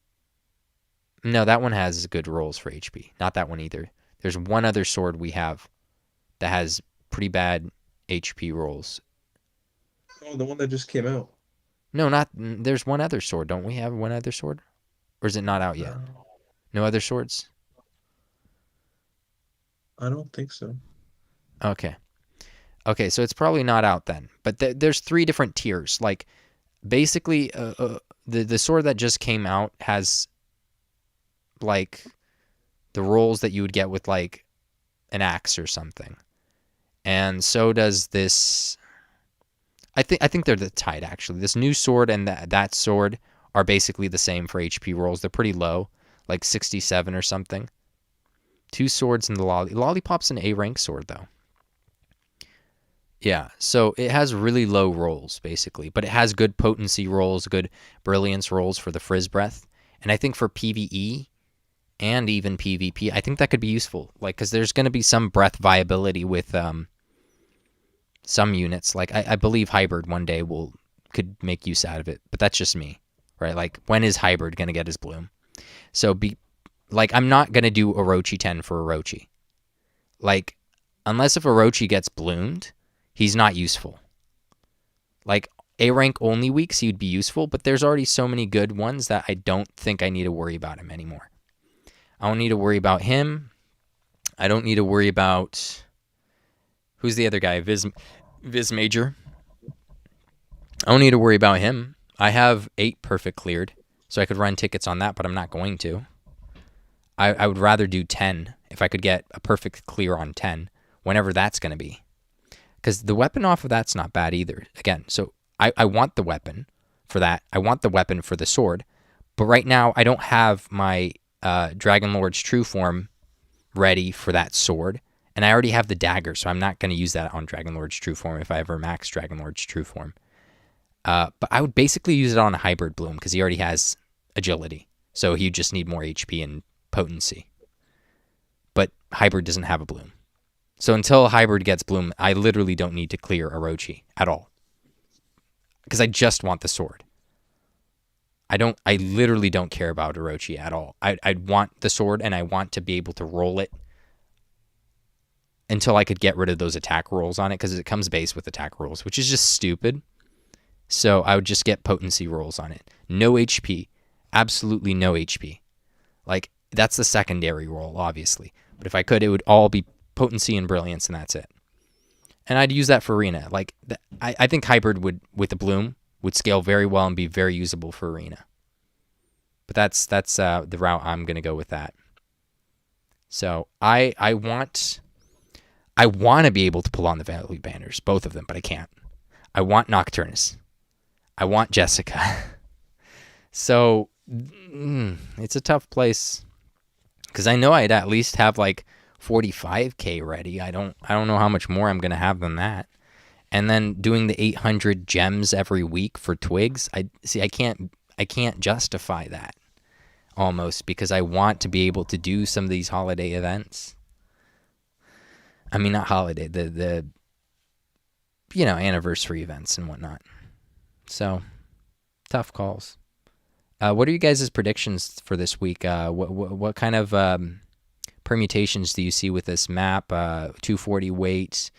No, that one has good rolls for HP. Not that one either. There's one other sword we have that has pretty bad HP rolls. Oh, the one that just came out. No, not. There's one other sword. Don't we have one other sword? Or is it not out yet? No other swords? I don't think so. Okay, so it's probably not out then. But there's 3 different tiers. Like, basically, the sword that just came out has, like, the rolls that you would get with, like, an axe or something. And so does this. I think they're tied, actually. This new sword and that sword are basically the same for HP rolls. They're pretty low, like 67 or something. 2 swords in the Lollipop's an A rank sword, though. Yeah, so it has really low rolls, basically. But it has good potency rolls, good brilliance rolls for the Frizz Breath. And I think for PvE and even PvP, I think that could be useful. Like, because there's going to be some breath viability with some units. Like I believe hybrid one day could make use out of it, but that's just me, right? Like when is hybrid gonna get his bloom? So I'm not gonna do Orochi 10 for Orochi. Like unless if Orochi gets bloomed, he's not useful. Like A rank only weeks he'd be useful, but there's already so many good ones that I don't think I need to worry about him anymore. I don't need to worry about him. I don't need to worry about who's the other guy? Viz Major. I don't need to worry about him. I have 8 perfect cleared, so I could run tickets on that, but I'm not going to. I would rather do 10 if I could get a perfect clear on 10, whenever that's going to be. Because the weapon off of that's not bad either. Again, so I want the weapon for that. I want the weapon for the sword. But right now, I don't have my Dragon Lord's True Form ready for that sword. And I already have the dagger, so I'm not going to use that on Dragon Lord's True Form if I ever max Dragon Lord's True Form. But I would basically use it on a hybrid bloom because he already has agility. So he would just need more HP and potency. But hybrid doesn't have a bloom. So until hybrid gets bloom, I literally don't need to clear Orochi at all. Because I just want the sword. I literally don't care about Orochi at all. I'd want the sword and I want to be able to roll it until I could get rid of those attack rolls on it because it comes base with attack rolls, which is just stupid. So I would just get potency rolls on it. No HP. Absolutely no HP. Like, that's the secondary roll, obviously. But if I could, it would all be potency and brilliance, and that's it. And I'd use that for arena. Like, I think hybrid would, with the bloom, would scale very well and be very usable for arena. But that's the route I'm going to go with that. So I want to be able to pull on the value banners, both of them, but I can't. I want Nocturnus. I want Jessica. So it's a tough place because I know I'd at least have like 45k ready. I don't know how much more I'm gonna have than that. And then doing the 800 gems every week for twigs, I can't justify that almost because I want to be able to do some of these holiday events. I mean, not holiday, the anniversary events and whatnot. So, tough calls. What are you guys' predictions for this week? What kind of permutations do you see with this map? 240 weight.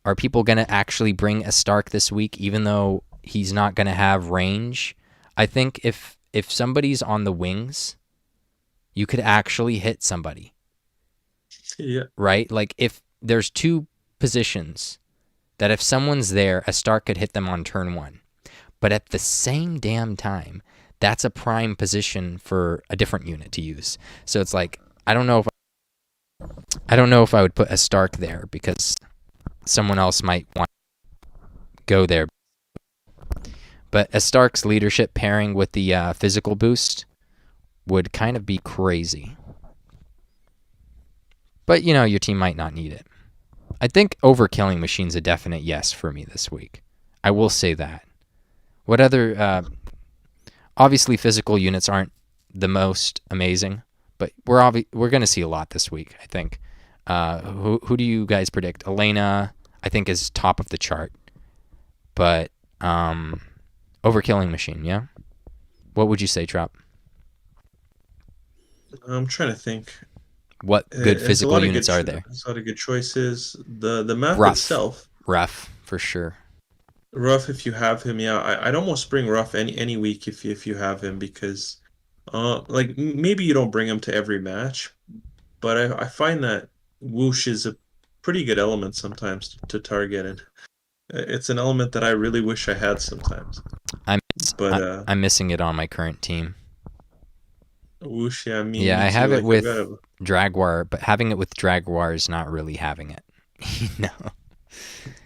Are people going to actually bring a Stark this week, even though he's not going to have range? I think if somebody's on the wings, you could actually hit somebody. Yeah. Right? Like, if there's 2 positions that if someone's there, a Stark could hit them on turn 1. But at the same damn time, that's a prime position for a different unit to use. So it's like, I don't know if I would put a Stark there because someone else might want to go there. But a Stark's leadership pairing with the physical boost would kind of be crazy. But, your team might not need it. I think overkilling machine's a definite yes for me this week. I will say that. What other... obviously, physical units aren't the most amazing, but we're going to see a lot this week, I think. Who do you guys predict? Alina, I think, is top of the chart. But overkilling machine, yeah? What would you say, Trop? I'm trying to think. What good physical units are there? There's a lot of good choices. The map Roth. itself. Rough, for sure. Rough, if you have him, yeah. I'd almost bring Rough any week if you have him because, maybe you don't bring him to every match, but I find that Whoosh is a pretty good element sometimes to target, and it's an element that I really wish I had sometimes. I'm missing it on my current team. Whoosh, yeah, me I too. have it with Draguar, but having it with Draguar is not really having it.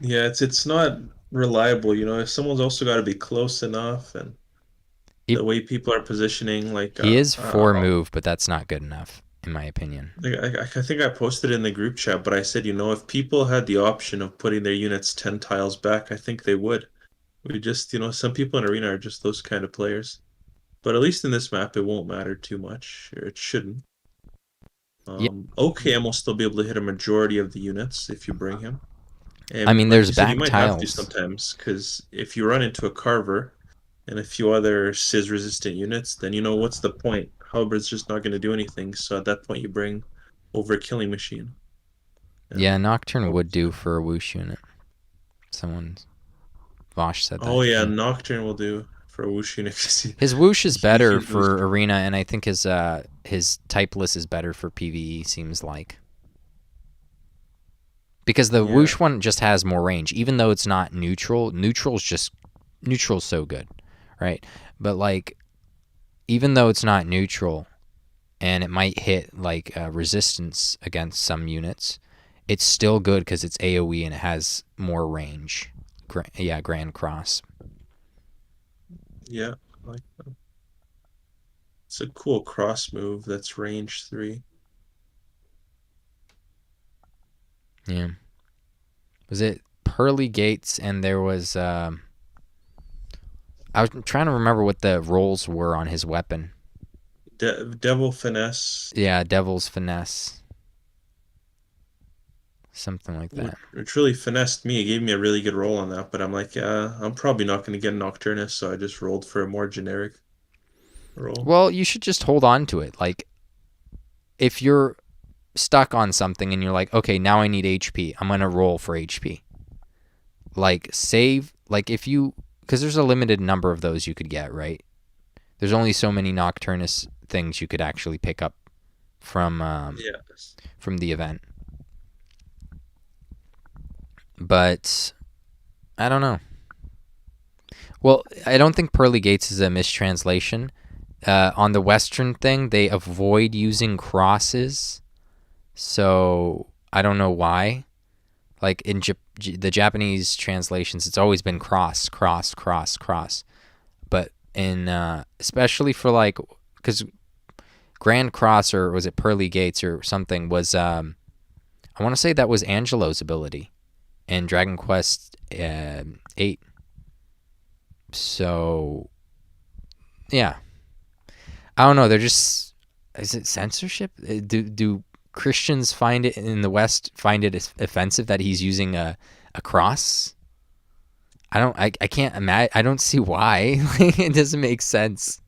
Yeah, it's not reliable, if someone's also got to be close enough, and the way people are positioning, he is 4 move, but that's not good enough in my opinion. I think I posted in the group chat, but I said, if people had the option of putting their units 10 tiles back, I think they would. We just, some people in arena are just those kind of players, but at least in this map it won't matter too much, or it shouldn't. OKM will still be able to hit a majority of the units if you bring him. I mean, And like there's you said, you back might have to tiles. sometimes, because if you run into a Carver and a few other Sizz resistant units, then you know what's the point? Halberd's just not going to do anything. So at that point, you bring over a killing machine. Yeah, And Nocturne would do for a whoosh unit. Vosh said that. oh yeah, Nocturne will do for a whoosh unit. His whoosh is He better really for arena, and I think his typeless is better for PvE. Seems like, because the whoosh one just has more range, even though it's not neutral. Neutral's so good, right? But like, even though it's not neutral, and it might hit like resistance against some units, it's still good because it's AoE and it has more range. Grand Cross. Yeah, I like that. It's a cool cross move that's range 3. Yeah. Was it Pearly Gates and there was I was trying to remember what the rolls were on his weapon. Devil Finesse. Yeah, Devil's Finesse. Something like that. Which really finessed me. It gave me a really good roll on that, but I'm like, I'm probably not going to get Nocturnus, so I just rolled for a more generic roll. Well, you should just hold on to it. Like, if you're stuck on something and you're like, okay, now I need HP, I'm going to roll for HP. Like, save, like if you, because there's a limited number of those you could get, right? There's only so many Nocturnus things you could actually pick up from the event. But I don't know. Well, I don't think Pearly Gates is a mistranslation. On the Western thing, they avoid using crosses. So I don't know why. Like in the Japanese translations, it's always been cross. But in especially for like, because Grand Cross, or was it Pearly Gates or something, was I want to say that was Angelo's ability in Dragon Quest 8. So yeah, I don't know. They're just, is it censorship? Do Christians find it in the West offensive that he's using a cross? I can't imagine. I don't see why. It doesn't make sense.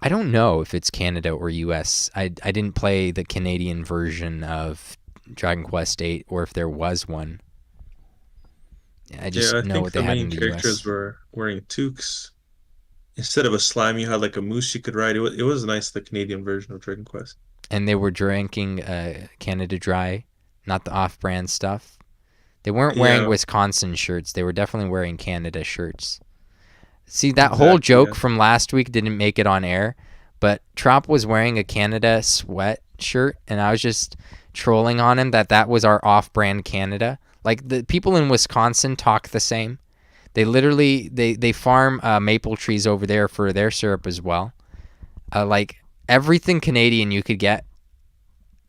I don't know if it's Canada or US. I didn't play the Canadian version of Dragon Quest 8, or if there was one. I just know what they had in the US. I think the main characters were wearing toques. Instead of a slime, you had like a moose you could ride. It was nice, the Canadian version of Dragon Quest. And they were drinking Canada Dry, not the off-brand stuff. They weren't wearing Wisconsin shirts. They were definitely wearing Canada shirts. See, that whole joke from last week didn't make it on air, but Trop was wearing a Canada sweat shirt, and I was just trolling on him that was our off-brand Canada. Like, the people in Wisconsin talk the same. They literally, they farm maple trees over there for their syrup as well. Like, everything Canadian you could get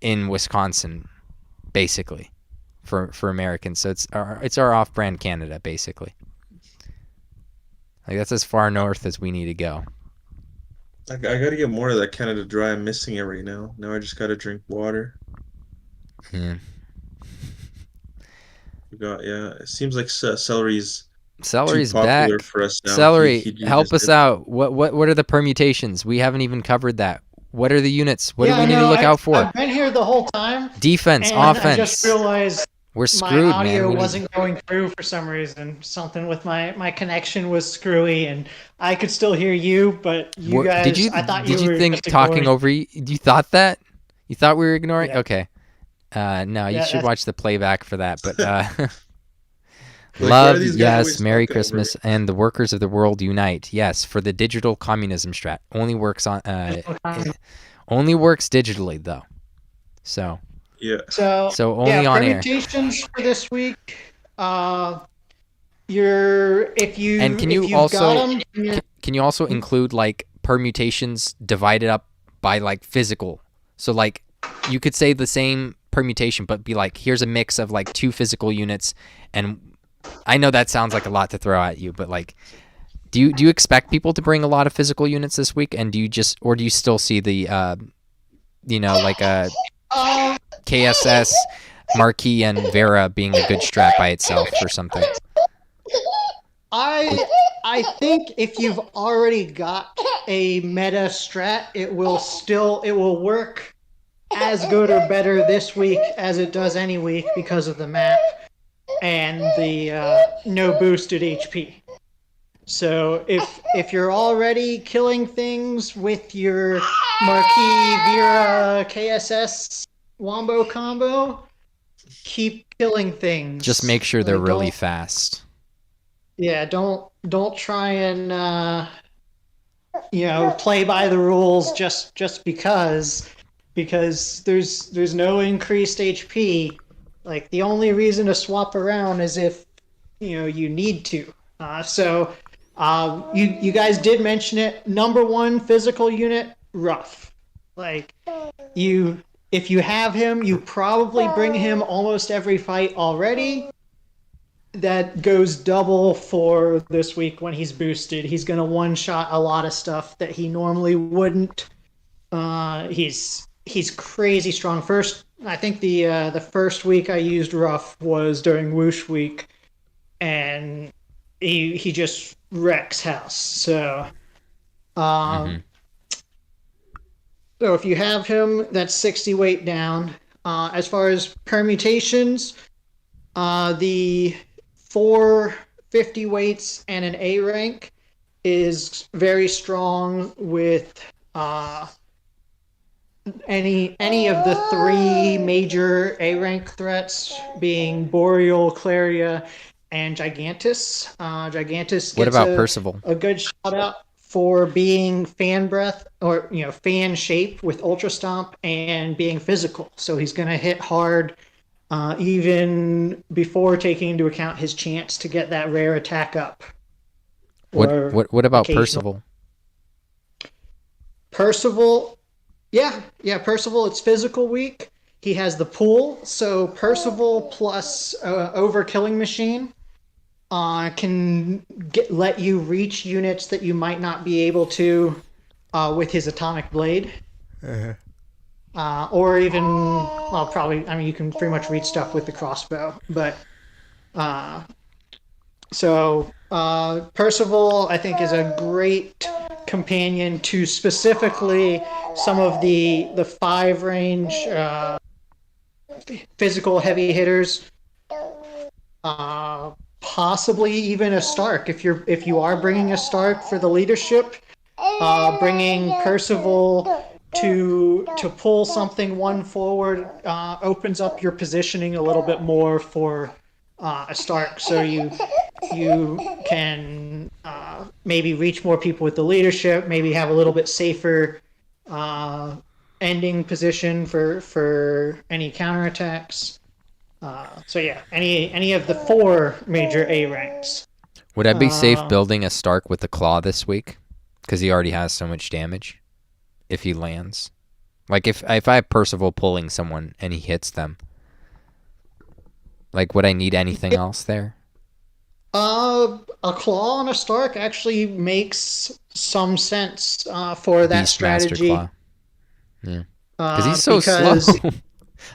in Wisconsin, basically, for Americans. So it's our off-brand Canada, basically. Like, that's as far north as we need to go. I gotta get more of that Canada Dry. I'm missing it right now. Now I just gotta drink water. Yeah. It seems like Celery's Celery's too popular back. for us now. Celery, help us out. What are the permutations? We haven't even covered that. What are the units? What do we need to look out for? I've been here the whole time. Defense, and offense. I just realized we're screwed, my audio man. wasn't going through for some reason. Something with my connection was screwy, and I could still hear you, but you guys. I thought did you you were think just talking ignoring. over you? You thought that? You thought we were ignoring? Yeah. Okay. No, you should that's- watch the playback for that. But Like, love, why are these guys yes, always Merry talking over Christmas, and the workers of the world unite. Yes, for the digital communism strat. Only works only works digitally though. So Yeah. So only on air. permutations for this week. If you And can you if you've also got 'em, can you also include like permutations divided up by like physical? So like you could say the same permutation but be like, here's a mix of like 2 physical units, and I know that sounds like a lot to throw at you, but like do you expect people to bring a lot of physical units this week, and do you still see the like a KSS, Marquis, and Vera being a good strat by itself or something. I think if you've already got a meta strat, it will work as good or better this week as it does any week because of the map and the no boosted HP. So if you're already killing things with your Marquis Vera KSS Wombo combo, keep killing things. Just make sure they're really fast. Yeah, don't try and play by the rules just because there's no increased HP. Like the only reason to swap around is if you need to. You guys did mention it. Number one physical unit, Roth. Like if you have him, you probably bring him almost every fight already. That goes double for this week when he's boosted. He's going to one-shot a lot of stuff that he normally wouldn't. He's crazy strong. I think the first week I used Rough was during Whoosh week, and he just wrecks house. So, so if you have him, that's 60 weight down. As far as permutations, the 450 weights and an A rank is very strong with any of the three major A rank threats being Boreal, Claria, and Gigantus. Gigantus What gets about Percival? A good shout out for being fan breath or fan shape with Ultra Stomp and being physical. So he's going to hit hard. Even before taking into account his chance to get that rare attack up. What about Percival? Percival, Percival, it's physical week. He has the pool, so Percival plus Overkilling Machine can let you reach units that you might not be able to with his Atomic Blade. Or even, you can pretty much reach stuff with the crossbow. But, Percival, I think, is a great companion to specifically some of the 5 range physical heavy hitters. Possibly even a Stark. If you are bringing a Stark for the leadership, bringing Percival to pull something one forward opens up your positioning a little bit more for a Stark, so you can maybe reach more people with the leadership, maybe have a little bit safer ending position for any counterattacks. Any of the 4 major A ranks. Would I be safe building a Stark with the Claw this week? Because he already has so much damage. If he lands, like if I have Percival pulling someone and he hits them, like would I need anything else there? A Claw on a Stark actually makes some sense for that strategy. Claw. Yeah, because he's so slow.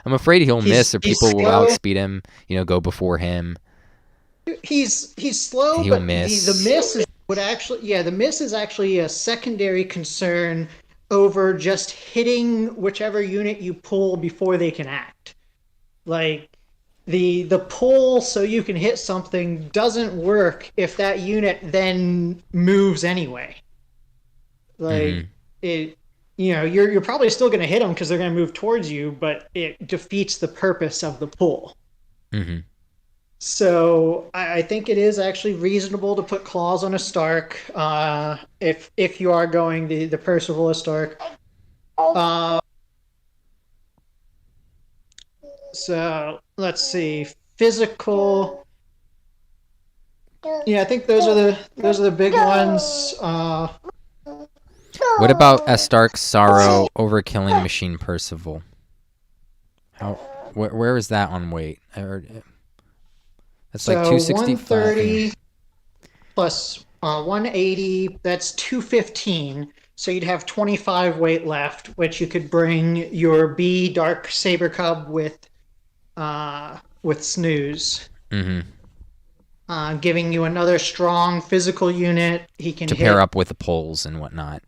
I'm afraid he'll miss, or people will outspeed him. Go before him. He's slow, he'll but miss. The miss the miss is actually a secondary concern over just hitting whichever unit you pull before they can act. Like the pull so you can hit something doesn't work if that unit then moves anyway. Like you're probably still going to hit them because they're going to move towards you, but it defeats the purpose of the pull. So I think it is actually reasonable to put claws on a Stark if you are going the Percival a Stark. So let's see, physical. Yeah, I think those are the big ones. What about a Stark Sorrow Overkilling Machine Percival? Where is that on weight? That's like 265. 130 plus 180. That's 215. So you'd have 25 weight left, which you could bring your B Dark Saber Cub with Snooze, giving you another strong physical unit. He can to hit. pair up with the poles and whatnot.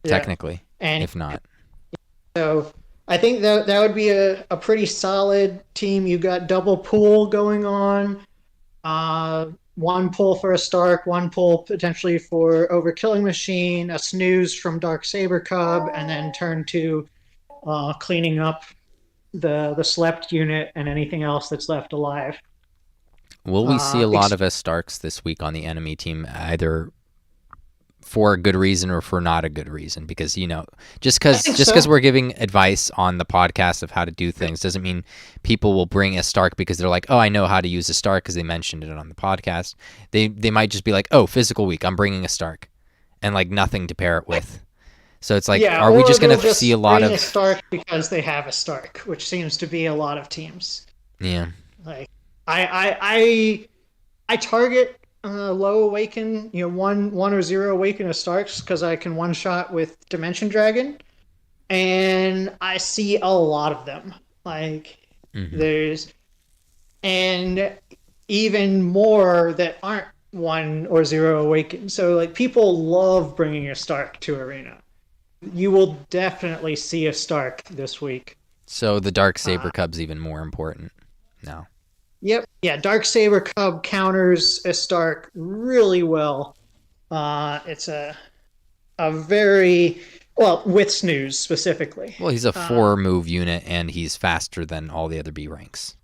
Yeah. Technically, And if not. so I think that would be a pretty solid team. You got double pool going on. One pull for a Stark, one pull potentially for Overkilling Machine, a Snooze from Dark Saber Cub, and then turn to cleaning up the slept unit and anything else that's left alive. Will we see a lot of Starks this week on the enemy team, either for a good reason or for not a good reason? Because, you know, just because we're giving advice on the podcast of how to do things doesn't mean people will bring a Stark because they're like, oh, I know how to use a Stark because they mentioned it on the podcast. They might just be like, oh, physical week, I'm bringing a Stark, and like nothing to pair it with. So it's like, are we just going to see a lot of a Stark because they have a Stark, which seems to be a lot of teams. Yeah. Like I target low awaken, you know, one or zero awaken of Starks because I can one shot with Dimension Dragon, and I see a lot of them. Like there's, and even more that aren't 1 or 0 awaken. So like people love bringing a Stark to Arena. You will definitely see a Stark this week. So the Dark Saber Cub's even more important now. Yep. Yeah, Dark Saber Cub counters a Stark really well. It's a very, well, with Snooze specifically. Well, he's a 4-move unit, and he's faster than all the other B ranks.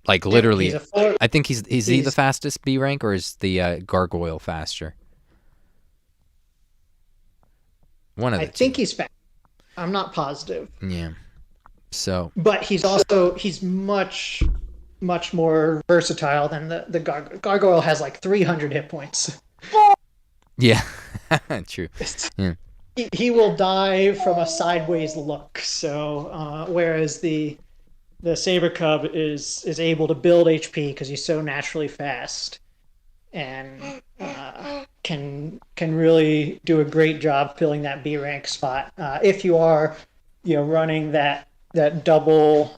Like, literally, I think he's he the fastest B rank, or is the Gargoyle faster? One of the two. I think he's fast. I'm not positive. Yeah. So. But he's much more versatile than the Gargoyle. Gargoyle has like 300 hit points. Yeah, true. Yeah. He will die from a sideways look. So whereas the Saber Cub is able to build HP because he's so naturally fast, and can really do a great job filling that B rank spot. If you are, you know, running that double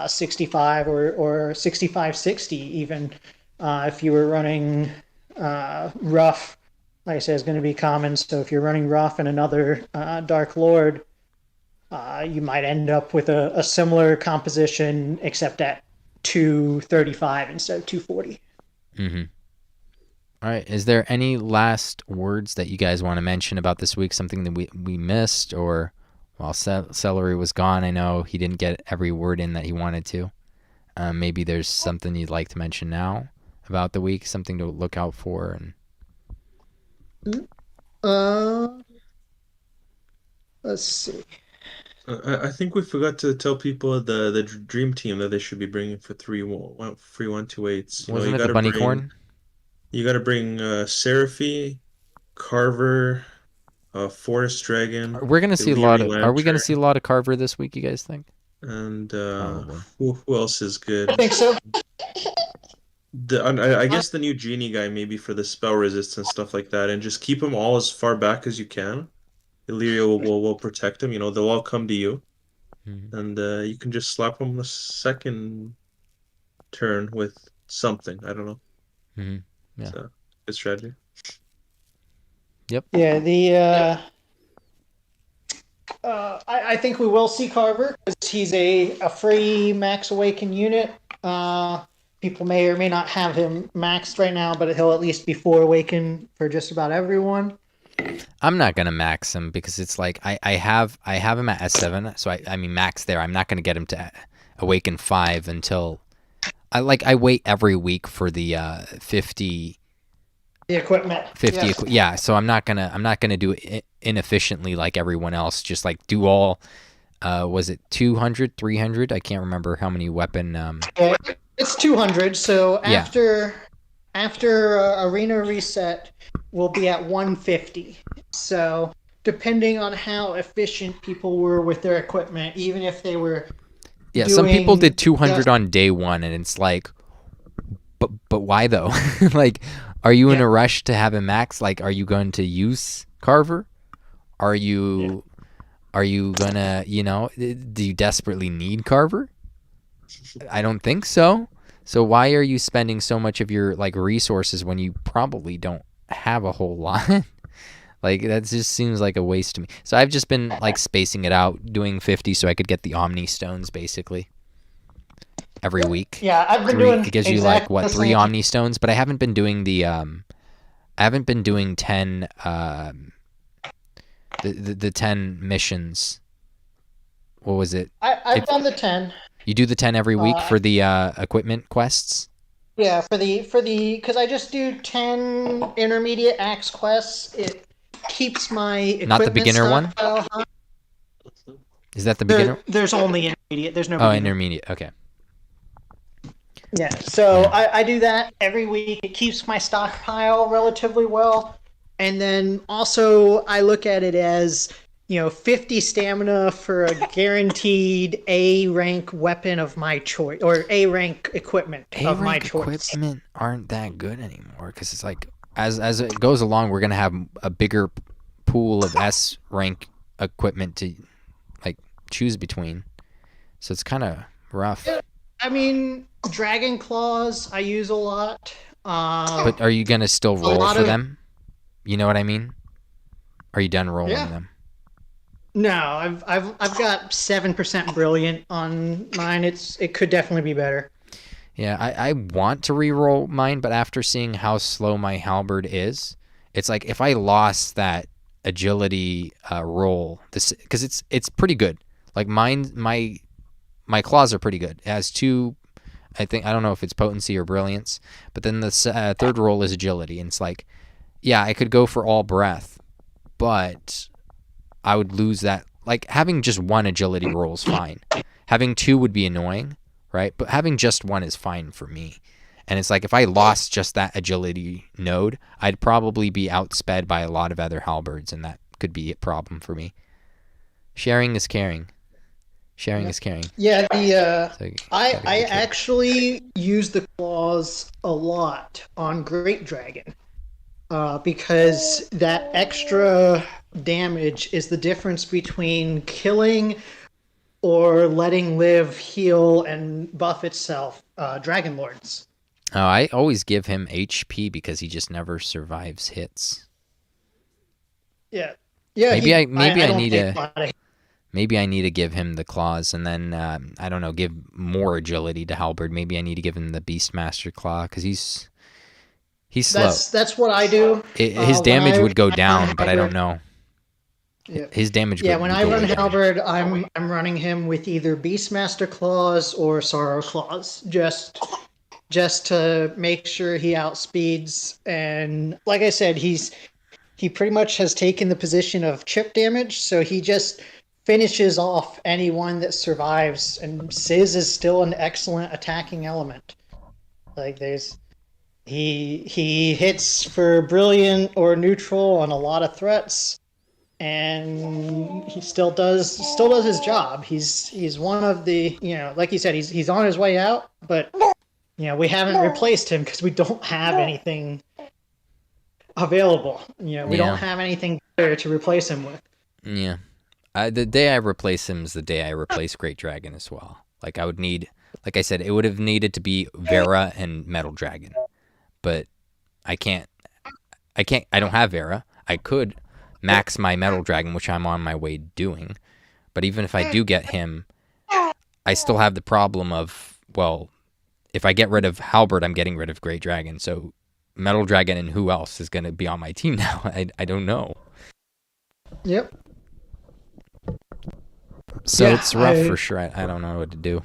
65 or 65-60 even, if you were running Rough, like I said, is going to be common. So if you're running Rough and another Dark Lord, you might end up with a similar composition, except at 235 instead of 240. Mm-hmm. All right. Is there any last words that you guys want to mention about this week? Something that we missed, or while Celery was gone, I know he didn't get every word in that he wanted to. Maybe there's something you'd like to mention now about the week, something to look out for. Let's see. I think we forgot to tell people the dream team that they should be bringing for 3-1-2-8s. Wasn't it the bunny corn? You got to bring Seraphy, Carver, Forest Dragon. We're gonna see a lot of. Are we gonna see a lot of Carver this week? You guys think? And who else is good? I think so. I guess the new genie guy, maybe for the spell resistance stuff like that, and just keep them all as far back as you can. Illyria will protect them. You know, they'll all come to you, and you can just slap them the second turn with something. I don't know. Mm-hmm. Yeah, so, good strategy. Yep. Yeah, I think we will see Carver because he's a free max awaken unit. People may or may not have him maxed right now, but he'll at least be 4 awaken for just about everyone. I'm not gonna max him because it's like I have him at S7, so I mean max there. I'm not gonna get him to awaken 5 until I wait every week for the 50. The equipment. 50. Yes. Yeah, so I'm not gonna do it inefficiently like everyone else. Just like do all. Was it 200, 300? I can't remember how many weapon. It's 200. So after arena reset, we'll be at 150. So depending on how efficient people were with their equipment, even if they were. Yeah, some people did 200 on day 1, and it's like, but why though? Like, are you in a rush to have a max? Like, are you going to use Carver? Are you gonna, do you desperately need Carver? I don't think so. So why are you spending so much of your like resources when you probably don't have a whole lot? Like that just seems like a waste to me. So I've just been like spacing it out, doing 50 so I could get the Omni Stones basically every week. Yeah, I've been doing It gives you like what, 3 Omni Stones, but I haven't been doing the 10 the 10 missions. What was it? I've done the 10. You do the 10 every week for the equipment quests? Yeah, for the because I just do 10 intermediate axe quests. It keeps my equipment Not the beginner one? high. Is that the beginner? There's only intermediate. There's no Oh, beginner. intermediate. Okay. Yeah, so I do that every week. It keeps my stockpile relatively well. And then also I look at it as, 50 stamina for a guaranteed A rank weapon of my choice, or A rank equipment of my choice. Equipment aren't that good anymore because it's like as it goes along, we're gonna have a bigger pool of S rank equipment to like choose between. So it's kind of rough. I mean, Dragon Claws I use a lot. But are you gonna still roll for them? You know what I mean? Are you done rolling them? No, I've got 7% brilliant on mine. It could definitely be better. Yeah, I want to re-roll mine, but after seeing how slow my halberd is, it's like if I lost that agility roll, because it's pretty good. Like my claws are pretty good. It has 2, I don't know if it's potency or brilliance, but then the third roll is agility, and it's like, yeah, I could go for all breath, but I would lose that. Like having just 1 agility roll is fine. Having 2 would be annoying, right? But having just 1 is fine for me. And it's like if I lost just that agility node, I'd probably be outsped by a lot of other halberds, and that could be a problem for me. Sharing is caring. Sharing is caring. Yeah, So I actually use the claws a lot on Great Dragon. Because that extra damage is the difference between killing or letting live, heal, and buff itself Dragon Lords. Oh, I always give him HP because he just never survives hits. Yeah. Maybe I need to give him the claws, and then I don't know, give more agility to Halberd. Maybe I need to give him the Beastmaster Claw because he's slow. That's what I do. His damage would go down, but I don't know. Yeah. His damage. Yeah, when I run Halberd, I'm running him with either Beastmaster Claws or Sorrow Claws, just to make sure he outspeeds. And like I said, he pretty much has taken the position of chip damage, so he just finishes off anyone that survives. And Sizz is still an excellent attacking element. Like he hits for brilliant or neutral on a lot of threats, and he still does his job. He's one of the, like you said, he's on his way out, but we haven't replaced him because we don't have anything available. We don't have anything there to replace him with. Yeah. The day I replace him is the day I replace Great Dragon as well. Like I would need, like I said, it would have needed to be Vera and Metal Dragon. But I don't have Vera. I could max my Metal Dragon, which I'm on my way doing. But even if I do get him, I still have the problem of, well, if I get rid of Halberd, I'm getting rid of Great Dragon. So Metal Dragon and who else is going to be on my team now? I don't know. Yep. So it's rough for sure. I don't know what to do.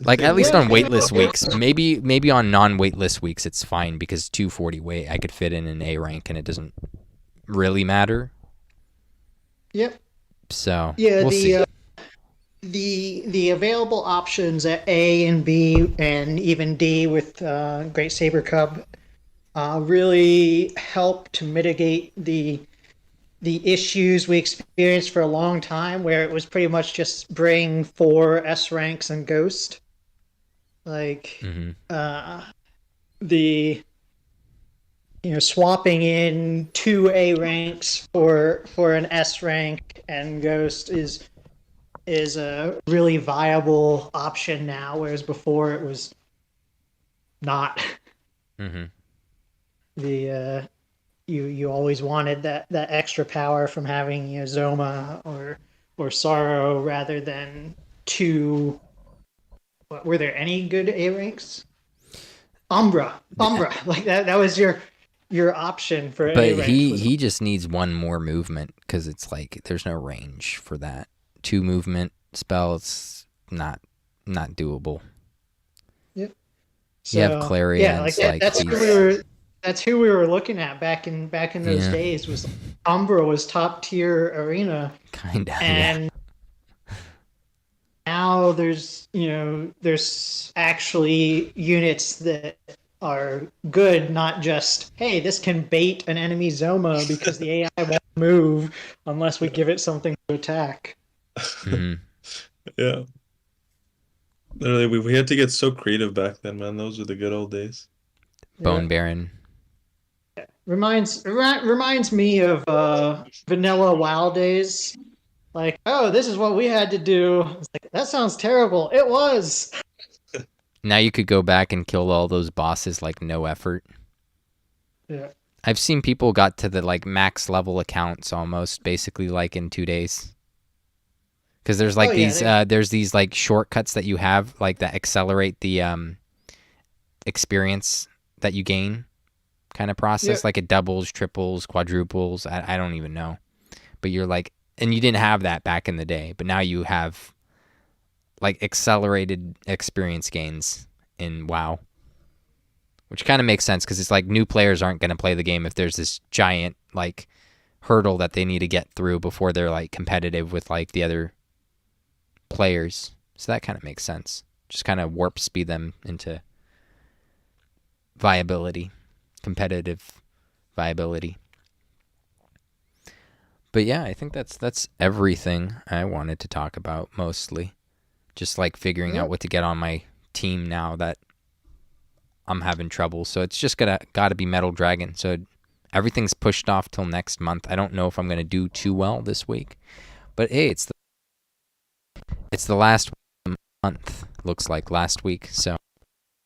Like at least on waitlist weeks, maybe on non-waitlist weeks it's fine because 240 weight I could fit in an A rank and it doesn't really matter. Yep. So yeah, we'll see. The available options at A and B and even D with Great Saber Cub really help to mitigate the issues we experienced for a long time, where it was pretty much just bring 4 S ranks and Ghost. Like, swapping in 2 A ranks for an S rank and Ghost is a really viable option now, whereas before it was not. Mm-hmm. You always wanted that extra power from having Zoma or Sorrow rather than 2. Were there any good A ranks? Umbra, like that was your option for But A ranks. he just needs 1 more movement because it's like there's no range for that. 2 movement spells not doable. Yep. So, you have Clarions. Yeah, that's who we were looking at back in those days. Was Umbra was top tier arena. Kinda. And now there's actually units that are good, not just, hey, this can bait an enemy Zoma because the AI won't move unless we give it something to attack. Mm-hmm. Yeah. Literally, we had to get so creative back then, man. Those were the good old days. Bone Baron. Reminds me of vanilla WoW days. Like, oh, this is what we had to do. It's like, that sounds terrible. It was. Now you could go back and kill all those bosses like no effort. Yeah. I've seen people got to the like max level accounts almost basically like in 2 days. Because there's like there's these like shortcuts that you have like that accelerate the experience that you gain kind of process. Like it doubles, triples, quadruples. I don't even know. But you're like, and you didn't have that back in the day, but now you have like accelerated experience gains in WoW, which kind of makes sense because it's like new players aren't going to play the game if there's this giant like hurdle that they need to get through before they're like competitive with like the other players. So that kind of makes sense. Just kind of warp speed them into viability, competitive viability. But yeah, I think that's everything I wanted to talk about mostly. Just like figuring out what to get on my team now that I'm having trouble. So it's just gotta be Metal Dragon. So everything's pushed off till next month. I don't know if I'm gonna do too well this week. But hey, it's the last month, looks like last week, so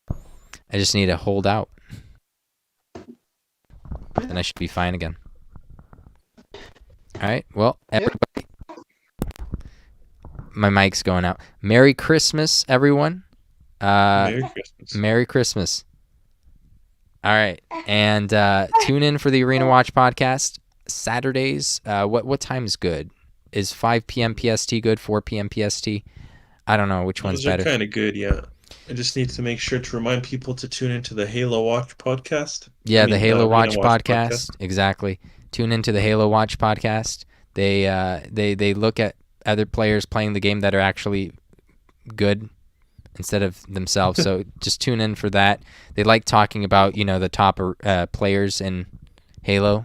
I just need to hold out. And I should be fine again. Alright, well, everybody, my mic's going out. Merry Christmas, everyone. Merry Christmas. Merry Christmas. Alright, and tune in for the Arena Watch podcast. Saturdays, what time is good? Is 5 p.m. PST good? 4 p.m. PST? I don't know which one's better. Those are kind of good, yeah. I just need to make sure to remind people to tune into the Halo Watch podcast. Yeah, the Halo Watch podcast. Exactly. Tune into the Halo Watch podcast. They look at other players playing the game that are actually good instead of themselves. So just tune in for that. They like talking about, the top players in Halo.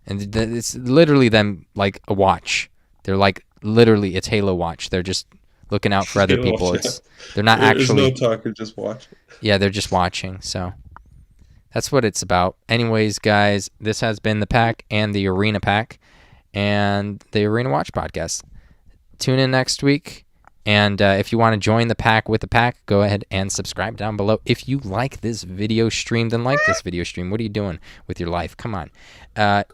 And it's literally them like a watch. They're like literally it's Halo Watch. They're just looking out for other Halo people. Watch, They're not actually. There's no talking, just watch. Yeah, they're just watching. So that's what it's about. Anyways, guys, this has been the Pack and the Arena Pack and the Arena Watch podcast. Tune in next week. And if you want to join the Pack with the Pack, go ahead and subscribe down below. If you like this video stream, then like this video stream. What are you doing with your life? Come on.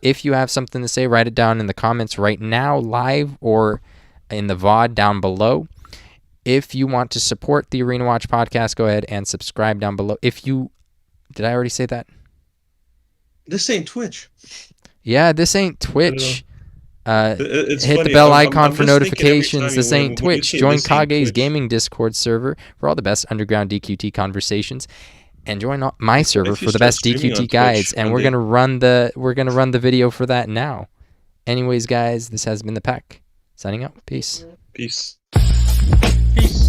If you have something to say, write it down in the comments right now, live or in the VOD down below. If you want to support the Arena Watch podcast, go ahead and subscribe down below. Did I already say that? This ain't Twitch. Yeah, this ain't Twitch. Hit funny. the bell icon I'm for notifications. This ain't Twitch. Join Kage's Twitch gaming Discord server for all the best underground DQT conversations, and join my server for the best DQT guides. And we're gonna run the video for that now. Anyways, guys, this has been the Pack. Signing out. Peace. Peace. Peace.